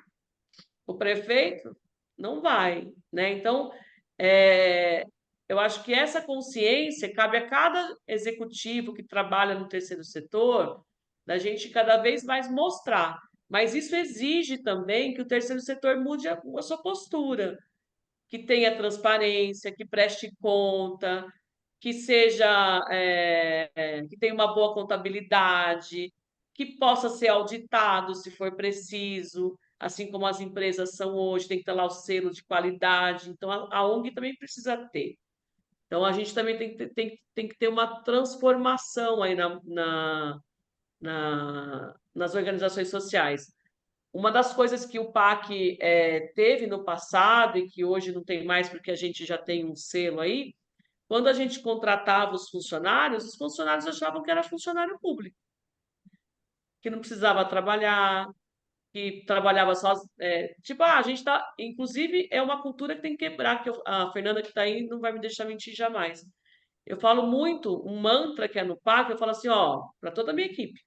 O prefeito? Não vai, né? Então, eu acho que essa consciência cabe a cada executivo que trabalha no terceiro setor, da gente cada vez mais mostrar. Mas isso exige também que o terceiro setor mude a sua postura, que tenha transparência, que preste conta, que seja, que tenha uma boa contabilidade, que possa ser auditado se for preciso, assim como as empresas são hoje, tem que ter lá o selo de qualidade. Então, a ONG também precisa ter. Então, a gente também tem que ter uma transformação aí nas organizações sociais. Uma das coisas que o PAC teve no passado e que hoje não tem mais porque a gente já tem um selo aí, quando a gente contratava os funcionários achavam que era funcionário público, que não precisava trabalhar, que trabalhava só. Tipo, a gente está. Inclusive, é uma cultura que tem que quebrar, que a Fernanda que está aí não vai me deixar mentir jamais. Eu falo muito, um mantra que é no PAC, eu falo assim, ó, para toda a minha equipe,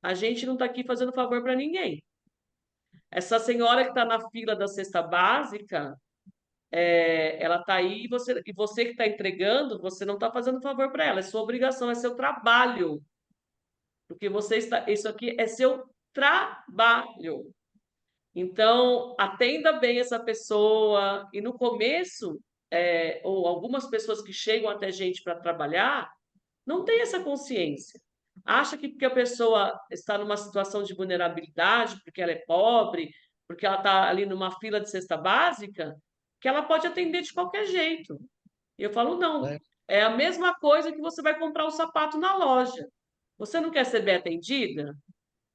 a gente não está aqui fazendo favor para ninguém. Essa senhora que está na fila da cesta básica, ela está aí e você que está entregando, você não está fazendo favor para ela, é sua obrigação, é seu trabalho. Porque isso aqui é seu trabalho. Então, atenda bem essa pessoa. E no começo, ou algumas pessoas que chegam até gente para trabalhar, não tem essa consciência. Acha que porque a pessoa está numa situação de vulnerabilidade, porque ela é pobre, porque ela está ali numa fila de cesta básica, que ela pode atender de qualquer jeito. E eu falo, não. né? É a mesma coisa que você vai comprar um sapato na loja. Você não quer ser bem atendida?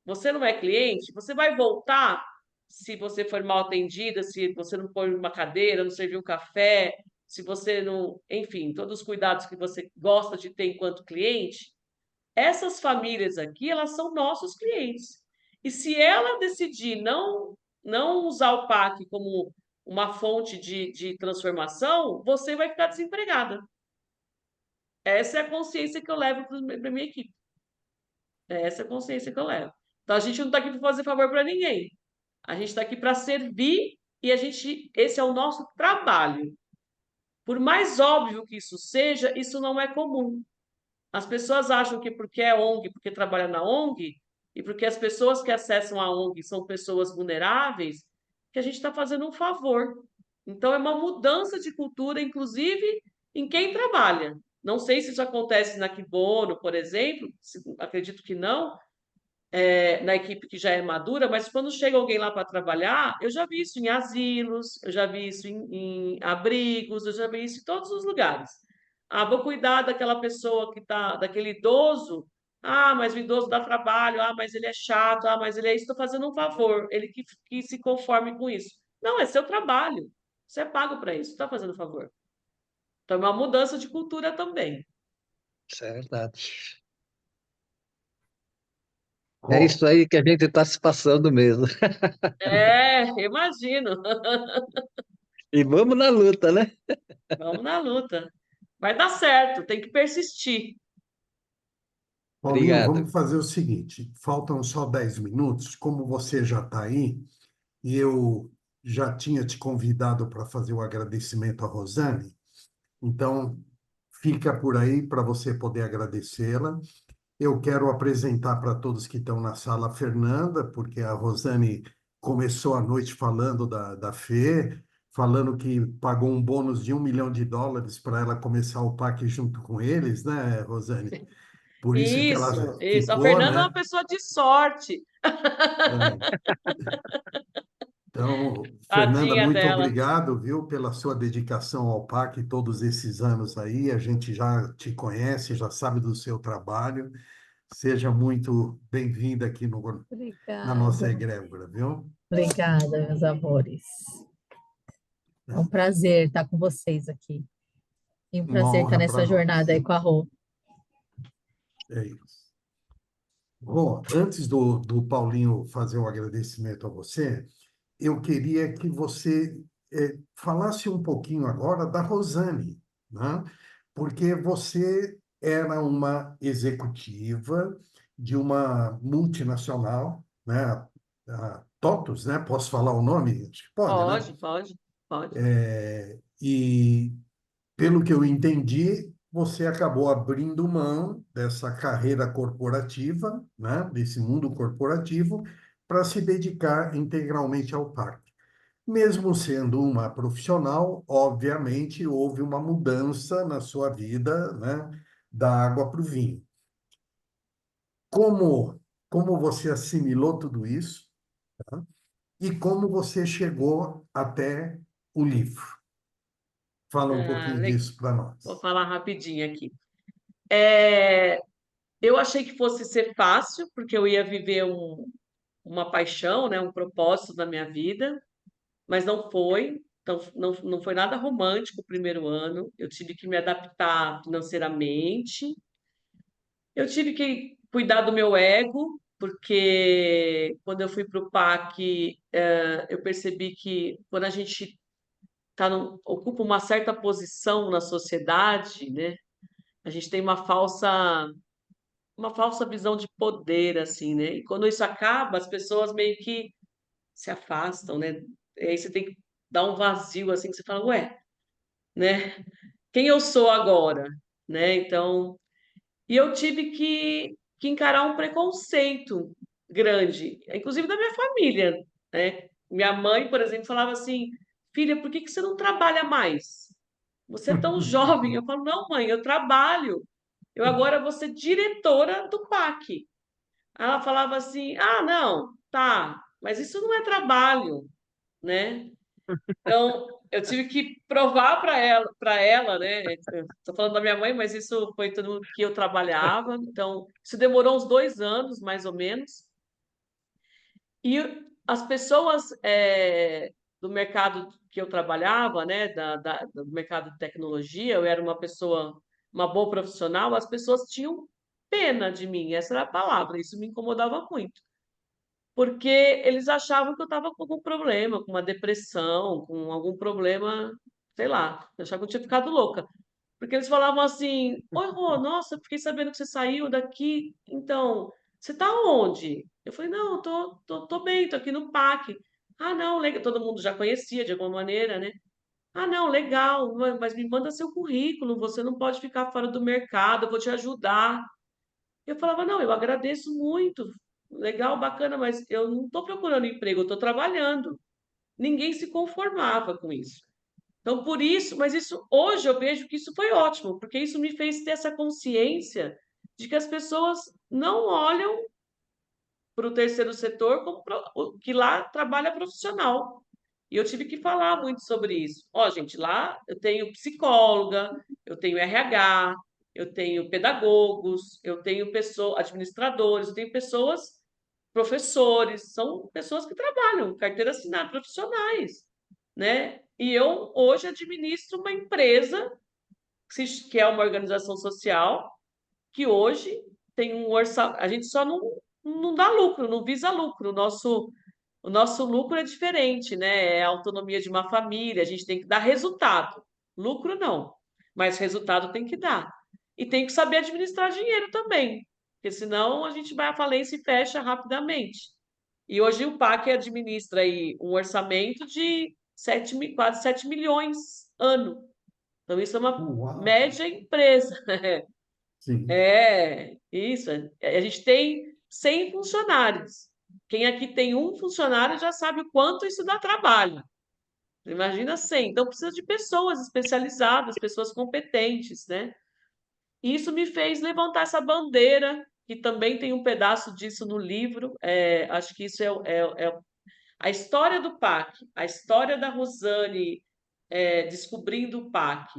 Você não é cliente? Você vai voltar se você for mal atendida, se você não pôr uma cadeira, não servir um café, se você não. Enfim, todos os cuidados que você gosta de ter enquanto cliente. Essas famílias aqui, elas são nossos clientes. E se ela decidir não não usar o PAC como uma fonte de transformação, você vai ficar desempregada. Essa é a consciência que eu levo para a minha equipe. É essa a consciência que eu levo. Então, a gente não está aqui para fazer favor para ninguém. A gente está aqui para servir e esse é o nosso trabalho. Por mais óbvio que isso seja, isso não é comum. As pessoas acham que porque é ONG, porque trabalha na ONG, e porque as pessoas que acessam a ONG são pessoas vulneráveis, que a gente está fazendo um favor. Então, é uma mudança de cultura, inclusive em quem trabalha. Não sei se isso acontece na Kibono, por exemplo, acredito que não, na equipe que já é madura, mas quando chega alguém lá para trabalhar, eu já vi isso em asilos, eu já vi isso em abrigos, eu já vi isso em todos os lugares. Ah, vou cuidar daquela pessoa que tá, daquele idoso. Ah, mas o idoso dá trabalho. Ah, mas ele é chato. Ah, mas ele é isso. Estou fazendo um favor. Ele que se conforme com isso. Não, é seu trabalho. Você é pago para isso. Está fazendo favor. Então, é uma mudança de cultura também. Isso é verdade. É Rô, isso aí que a gente está se passando mesmo. É, imagino. E vamos na luta, né? Vamos na luta. Vai dar certo, tem que persistir. Paulinho, Obrigado. vamos fazer o seguinte: faltam só 10 minutos. Como você já está aí, e eu já tinha te convidado para fazer o agradecimento à Rosane, então fica por aí para você poder agradecê-la. Eu quero apresentar para todos que estão na sala a Fernanda, porque a Rosane começou a noite falando da Fê, falando que pagou um bônus de US$ 1 milhão para ela começar o PAC junto com eles, né, Rosane? Por isso que ela Isso. A ficou, Fernanda é uma né? pessoa de sorte. É. Então, Fernanda, Tadinha muito dela. obrigado, viu, pela sua dedicação ao PAC todos esses anos aí. A gente já te conhece, já sabe do seu trabalho. Seja muito bem-vinda aqui na nossa Obrigada, egrégora, viu? obrigada, meus amores. É um prazer estar com vocês aqui. E um Uma prazer estar honra para nessa jornada nós. aí com a Rô. É isso. Bom, antes do Paulinho fazer o agradecimento a você, eu queria que você falasse um pouquinho agora da Rosane, né? Porque você era uma executiva de uma multinacional, né? A TOTUS, né? Posso falar o nome? Acho que pode, né? Pode, pode, pode. E pelo que eu entendi, você acabou abrindo mão dessa carreira corporativa, né, desse mundo corporativo, para se dedicar integralmente ao parque. Mesmo sendo uma profissional, obviamente houve uma mudança na sua vida, né, da água para o vinho. Como você assimilou tudo isso, tá? E como você chegou até o livro? Fala um Ah, pouquinho disso para vou nós. falar rapidinho aqui. É, eu achei que fosse ser fácil, porque eu ia viver uma paixão, né, um propósito da minha vida, mas não foi. Então, não foi nada romântico o primeiro ano. Eu tive que me adaptar financeiramente. Eu tive que cuidar do meu ego, porque quando eu fui para o PAC, eu percebi que quando a gente ocupa uma certa posição na sociedade, né, a gente tem uma falsa visão de poder, assim, né? E quando isso acaba, as pessoas meio que se afastam, né? E aí você tem que dar um vazio, assim, que você fala, ué, né? Quem eu sou agora, né? Então, e eu tive que encarar um preconceito grande, inclusive da minha família, né? Minha mãe, por exemplo, falava assim, filha, por que que você não trabalha mais? Você é tão jovem. Eu falo, não, mãe, eu trabalho. Eu agora vou ser diretora do PAC. Ela falava assim, ah, não, tá, mas isso não é trabalho, né? Então, eu tive que provar para ela, né? Estou falando da minha mãe, mas isso foi tudo que eu trabalhava. Então, isso demorou uns 2 anos, mais ou menos. E as pessoas do mercado que eu trabalhava, né, do mercado de tecnologia, eu era uma pessoa, uma boa profissional, as pessoas tinham pena de mim, essa era a palavra, isso me incomodava muito. porque eles achavam que eu estava com algum problema, com uma depressão, com algum problema, sei lá, achavam que eu tinha ficado louca. Porque eles falavam assim: Oi, Rô, nossa, eu fiquei sabendo que você saiu daqui, então, você tá onde? Eu falei: Não, eu tô bem, tô aqui no PAC. Ah, não, legal. Todo mundo já conhecia de alguma maneira, né? Ah, não, legal, mas me manda seu currículo, você não pode ficar fora do mercado, eu vou te ajudar. Eu falava: Não, eu agradeço muito, legal, bacana, mas eu não estou procurando emprego, eu estou trabalhando. Ninguém se conformava com isso. Então, por isso, mas isso hoje eu vejo que isso foi ótimo, porque isso me fez ter essa consciência de que as pessoas não olham para o terceiro setor como que lá trabalha profissional. E eu tive que falar muito sobre isso. Ó, gente, lá eu tenho psicóloga, eu tenho RH, eu tenho pedagogos, eu tenho pessoas, administradores, eu tenho pessoas, professores, são pessoas que trabalham, carteira assinada, profissionais, né? E eu hoje administro uma empresa que é uma organização social que hoje tem um orçamento. A gente só não dá lucro, não visa lucro. O nosso lucro é diferente, né? É a autonomia de uma família, a gente tem que dar resultado. Lucro não, mas resultado tem que dar. E tem que saber administrar dinheiro também, porque senão a gente vai à falência e fecha rapidamente. E hoje o PAC administra aí um orçamento de quase 7 milhões ano. Então, isso é uma Uau! média empresa. Sim. É, isso. A gente tem 100 funcionários. Quem aqui tem um funcionário já sabe o quanto isso dá trabalho. Imagina 100. Então, precisa de pessoas especializadas, pessoas competentes, né? E isso me fez levantar essa bandeira, que também tem um pedaço disso no livro. Acho que isso é a história do PAC, a história da Rosane descobrindo o PAC.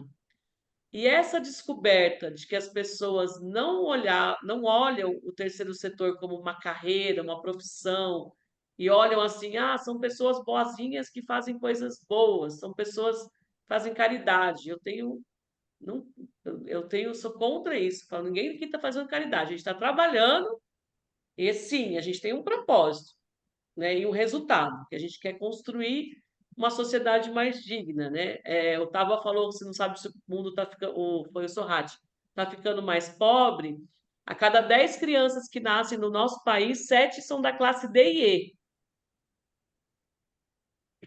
E essa descoberta de que as pessoas não olham o terceiro setor como uma carreira, uma profissão, e olham assim: ah, são pessoas boazinhas que fazem coisas boas, são pessoas que fazem caridade. Não, sou contra isso. Falo, ninguém aqui está fazendo caridade, a gente está trabalhando e sim, a gente tem um propósito, né, e um resultado, que a gente quer construir uma sociedade mais digna, né? O Tava falou, você não sabe se o mundo está ficando, foi o Sorrati, está ficando mais pobre. A cada 10 crianças que nascem no nosso país, 7 são da classe D e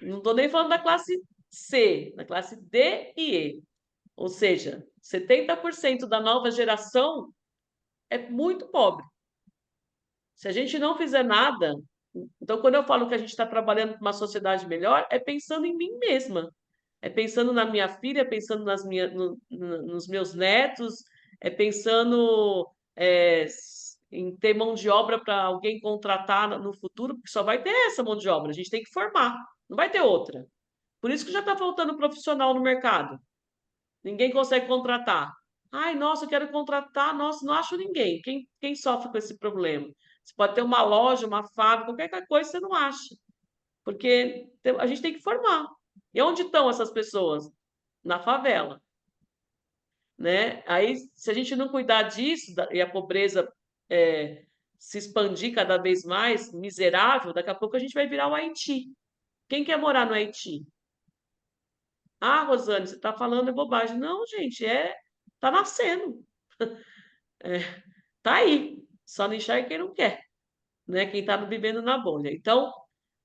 E. Não estou nem falando da classe C, da classe D e E. Ou seja, 70% da nova geração é muito pobre. Se a gente não fizer nada, então quando eu falo que a gente está trabalhando para uma sociedade melhor, é pensando em mim mesma, é pensando na minha filha, é pensando nos meus netos, é pensando em ter mão de obra para alguém contratar no futuro, porque só vai ter essa mão de obra, a gente tem que formar, não vai ter outra. Por isso que já está faltando profissional no mercado. Ninguém consegue contratar. Ai, nossa, eu quero contratar, nossa, não acho ninguém. Quem sofre com esse problema? Você pode ter uma loja, uma fábrica, qualquer coisa você não acha. Porque a gente tem que formar. E onde estão essas pessoas? Na favela, né? Aí, se a gente não cuidar disso e a pobreza se expandir cada vez mais, miserável, daqui a pouco a gente vai virar o Haiti. Quem quer morar no Haiti? Ah, Rosane, você está falando bobagem. Não, gente, tá nascendo. Tá aí. Só não enxerga quem não quer, né? Quem está vivendo na bolha. Então,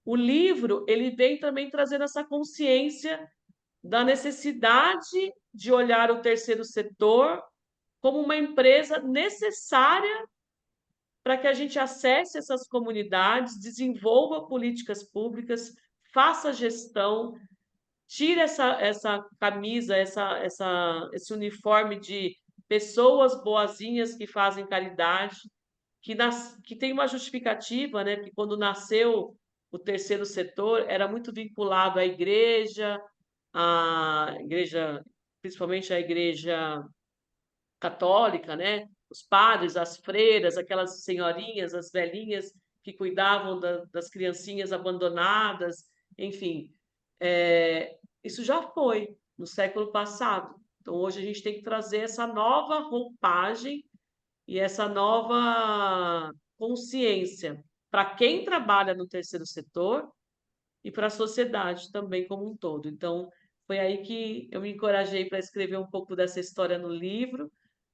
o livro, ele vem também trazendo essa consciência da necessidade de olhar o terceiro setor como uma empresa necessária para que a gente acesse essas comunidades, desenvolva políticas públicas, faça gestão, tire essa camisa, esse uniforme de pessoas boazinhas que fazem caridade, que tem uma justificativa, né? Porque quando nasceu o terceiro setor, era muito vinculado à igreja, principalmente à igreja católica, né? Os padres, as freiras, aquelas senhorinhas, as velhinhas que cuidavam das criancinhas abandonadas, enfim, isso já foi no século passado. Então, hoje a gente tem que trazer essa nova roupagem e essa nova consciência para quem trabalha no terceiro setor e para a sociedade também como um todo. Então, foi aí que eu me encorajei para escrever um pouco dessa história no livro,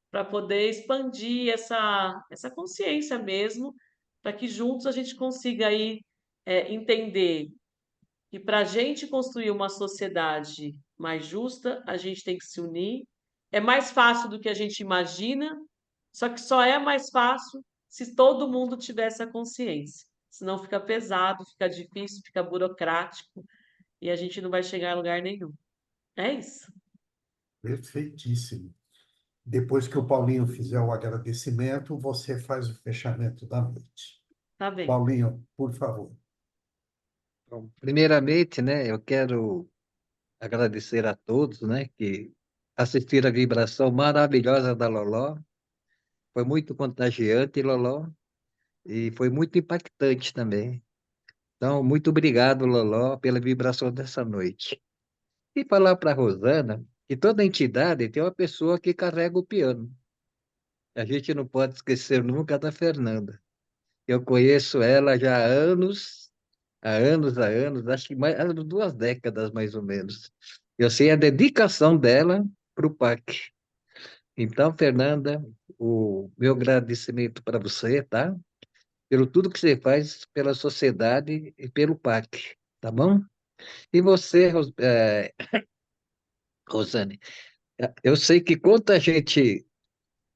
para poder expandir essa consciência mesmo, para que juntos a gente consiga aí entender que para a gente construir uma sociedade mais justa, a gente tem que se unir. É mais fácil do que a gente imagina, só que só é mais fácil se todo mundo tiver essa consciência. Senão fica pesado, fica difícil, fica burocrático e a gente não vai chegar a lugar nenhum. É isso. Perfeitíssimo. Depois que o Paulinho fizer o agradecimento, você faz o fechamento da noite. Tá bem. Paulinho, por favor. Bom, primeiramente, né, eu quero agradecer a todos, né, que assistiram a vibração maravilhosa da Loló. Foi muito contagiante, Loló, e foi muito impactante também. Então, muito obrigado, Loló, pela vibração dessa noite. E falar para a Rosana que toda entidade tem uma pessoa que carrega o piano. A gente não pode esquecer nunca da Fernanda. Eu conheço ela já há anos, acho que mais, há 2 décadas mais ou menos. Eu sei a dedicação dela para o PAC. Então, Fernanda, o meu agradecimento para você, tá? Pelo tudo que você faz pela sociedade e pelo PAC, tá bom? E você, Rosane, eu sei que quando a gente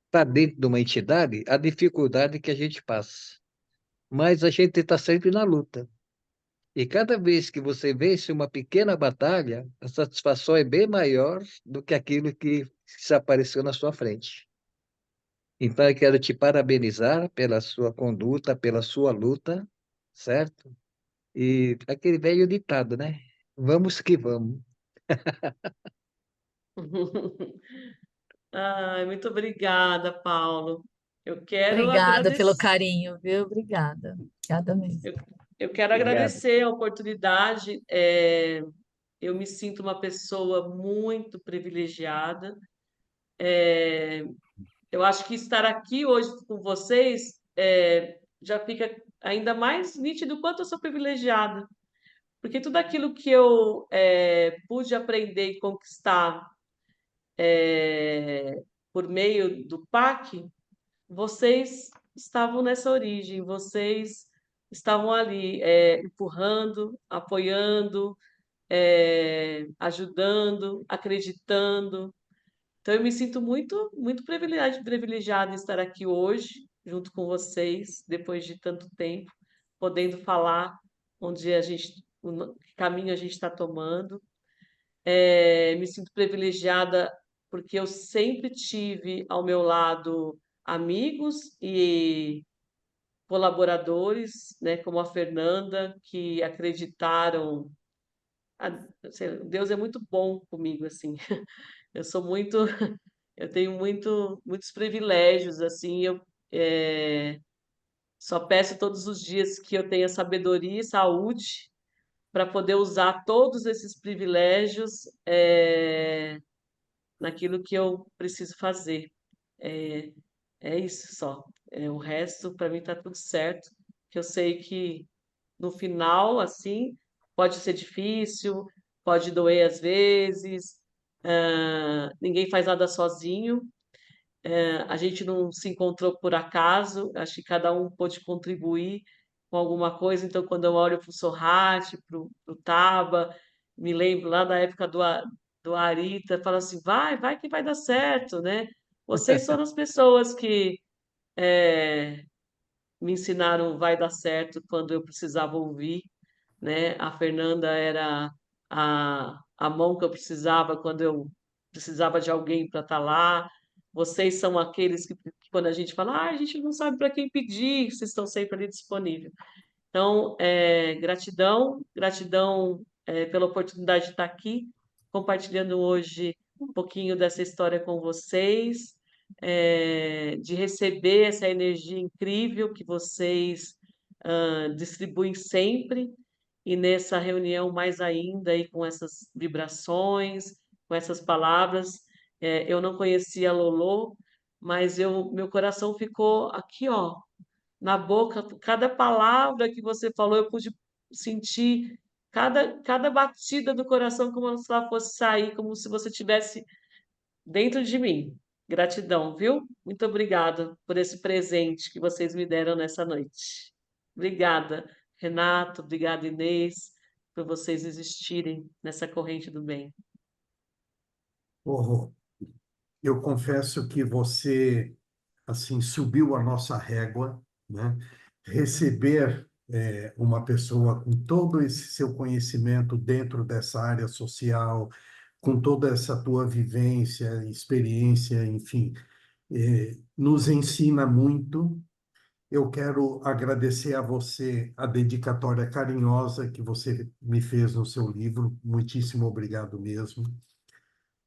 está dentro de uma entidade, a dificuldade que a gente passa, mas a gente está sempre na luta. E cada vez que você vence uma pequena batalha, a satisfação é bem maior do que aquilo que se apareceu na sua frente. Então, eu quero te parabenizar pela sua conduta, pela sua luta, certo? E aquele velho ditado, né? Vamos que vamos. Ai, muito obrigada, Paulo. Eu quero Obrigada pelo agradecer. carinho, viu? Obrigada. Obrigada mesmo. Eu quero Obrigado. agradecer a oportunidade. Eu me sinto uma pessoa muito privilegiada. Eu acho que estar aqui hoje com vocês já fica ainda mais nítido o quanto eu sou privilegiada, porque tudo aquilo que eu pude aprender e conquistar por meio do PAC, vocês estavam nessa origem, vocês estavam ali empurrando, apoiando, ajudando, acreditando. Então, eu me sinto muito, muito privilegiada em estar aqui hoje, junto com vocês, depois de tanto tempo, podendo falar onde que caminho a gente está tomando. Me sinto privilegiada porque eu sempre tive ao meu lado amigos e colaboradores, né, como a Fernanda, que acreditaram. Sei lá, Deus é muito bom comigo, assim. Eu sou muito, eu tenho muitos privilégios, assim. Eu só peço todos os dias que eu tenha sabedoria e saúde para poder usar todos esses privilégios naquilo que eu preciso fazer. É, é isso só. O resto, para mim, está tudo certo. Que eu sei que no final, assim, pode ser difícil, pode doer às vezes, ninguém faz nada sozinho, a gente não se encontrou por acaso, acho que cada um pôde contribuir com alguma coisa. Então, quando eu olho para o Sorrate, para o Taba, me lembro lá da época do Arita, falo assim, vai que vai dar certo, né? Vocês foram as pessoas que me ensinaram vai dar certo quando eu precisava ouvir, né? A Fernanda era a mão que eu precisava quando eu precisava de alguém para estar lá. Vocês são aqueles que quando a gente fala, a gente não sabe para quem pedir, vocês estão sempre ali disponíveis. Então, gratidão, gratidão, pela oportunidade de estar aqui, compartilhando hoje um pouquinho dessa história com vocês, de receber essa energia incrível que vocês distribuem sempre, e nessa reunião mais ainda, aí, com essas vibrações, com essas palavras. Eu não conhecia a Lolô, mas meu coração ficou aqui, ó, na boca, cada palavra que você falou, eu pude sentir cada batida do coração como se ela fosse sair, como se você tivesse dentro de mim. Gratidão, viu? Muito obrigada por esse presente que vocês me deram nessa noite. Obrigada, Renato, obrigada, Inês, por vocês existirem nessa corrente do bem. Rô, eu confesso que você assim subiu a nossa régua, né? Receber uma pessoa com todo esse seu conhecimento dentro dessa área social, com toda essa tua vivência, experiência, enfim, nos ensina muito. Eu quero agradecer a você a dedicatória carinhosa que você me fez no seu livro. Muitíssimo obrigado mesmo.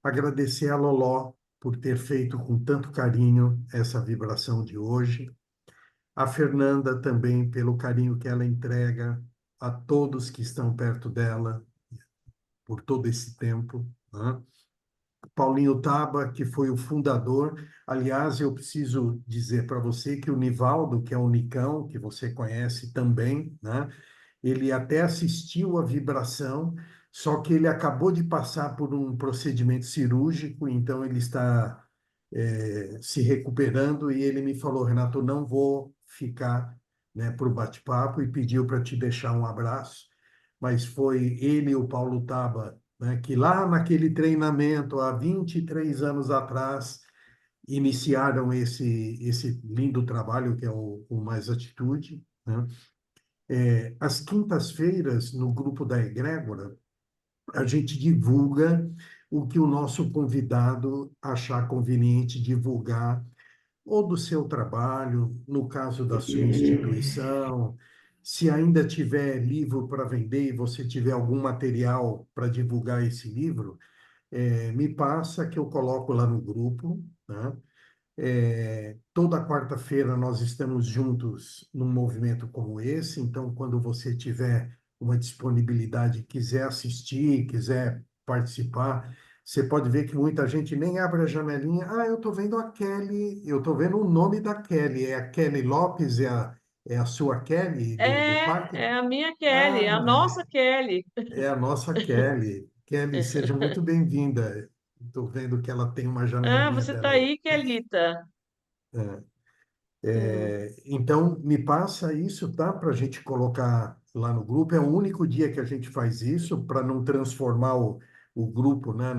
Agradecer a Loló por ter feito com tanto carinho essa vibração de hoje. A Fernanda também pelo carinho que ela entrega a todos que estão perto dela por todo esse tempo, né? Paulinho Taba, que foi o fundador. Aliás, eu preciso dizer para você que o Nivaldo, que é o Nicão, que você conhece também, né? Ele até assistiu a vibração, só que ele acabou de passar por um procedimento cirúrgico, então ele está se recuperando e ele me falou, Renato, eu não vou ficar, né, para o bate-papo e pediu para te deixar um abraço, mas foi ele e o Paulo Taba, né, que lá naquele treinamento, há 23 anos atrás, iniciaram esse lindo trabalho que é o Mais Atitude, né? Às quintas-feiras, no grupo da Egrégora, a gente divulga o que o nosso convidado achar conveniente divulgar, ou do seu trabalho, no caso da sua instituição. Se ainda tiver livro para vender e você tiver algum material para divulgar esse livro, me passa que eu coloco lá no grupo, né? Toda quarta-feira nós estamos juntos num movimento como esse, então, quando você tiver uma disponibilidade, quiser assistir, quiser participar, você pode ver que muita gente nem abre a janelinha. Ah, eu estou vendo a Kelly, eu estou vendo o nome da Kelly, é a Kelly Lopes, é a sua Kelly do parque? É a minha Kelly, é a Ah, nossa Kelly. é a nossa Kelly. Kelly, seja muito bem-vinda. Estou vendo que ela tem uma Ah, janelinha você está dela aí. aí, Kelita. Então, me passa isso, tá? Para a gente colocar lá no grupo. É o único dia que a gente faz isso, para não transformar o grupo, né,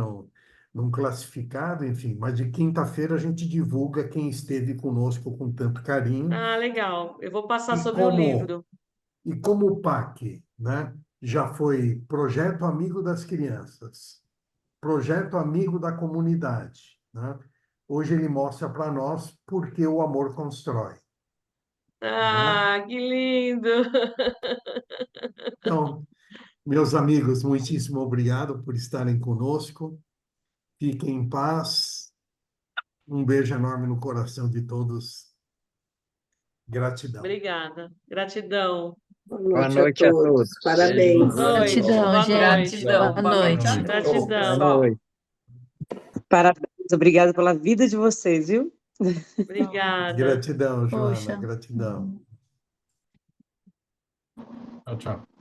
num classificado, enfim. Mas de quinta-feira a gente divulga quem esteve conosco com tanto carinho. Ah, legal. Eu vou passar E sobre o como, livro. e como o PAC, né, já foi Projeto Amigo das Crianças, Projeto Amigo da Comunidade, né? Hoje ele mostra para nós porque o amor constrói, né? Ah, que lindo! Então, meus amigos, muitíssimo obrigado por estarem conosco. Fiquem em paz. Um beijo enorme no coração de todos. Gratidão. Obrigada. Gratidão. Boa Boa noite a noite a todos. todos. Beijo, boa Parabéns. noite. Gratidão, Boa gente. noite. Gratidão. Boa noite. A todos, Gratidão. Boa pessoal. noite. Parabéns, obrigada pela vida de vocês, viu? Obrigada. Gratidão, Joana. Poxa. Gratidão. Tchau, tchau.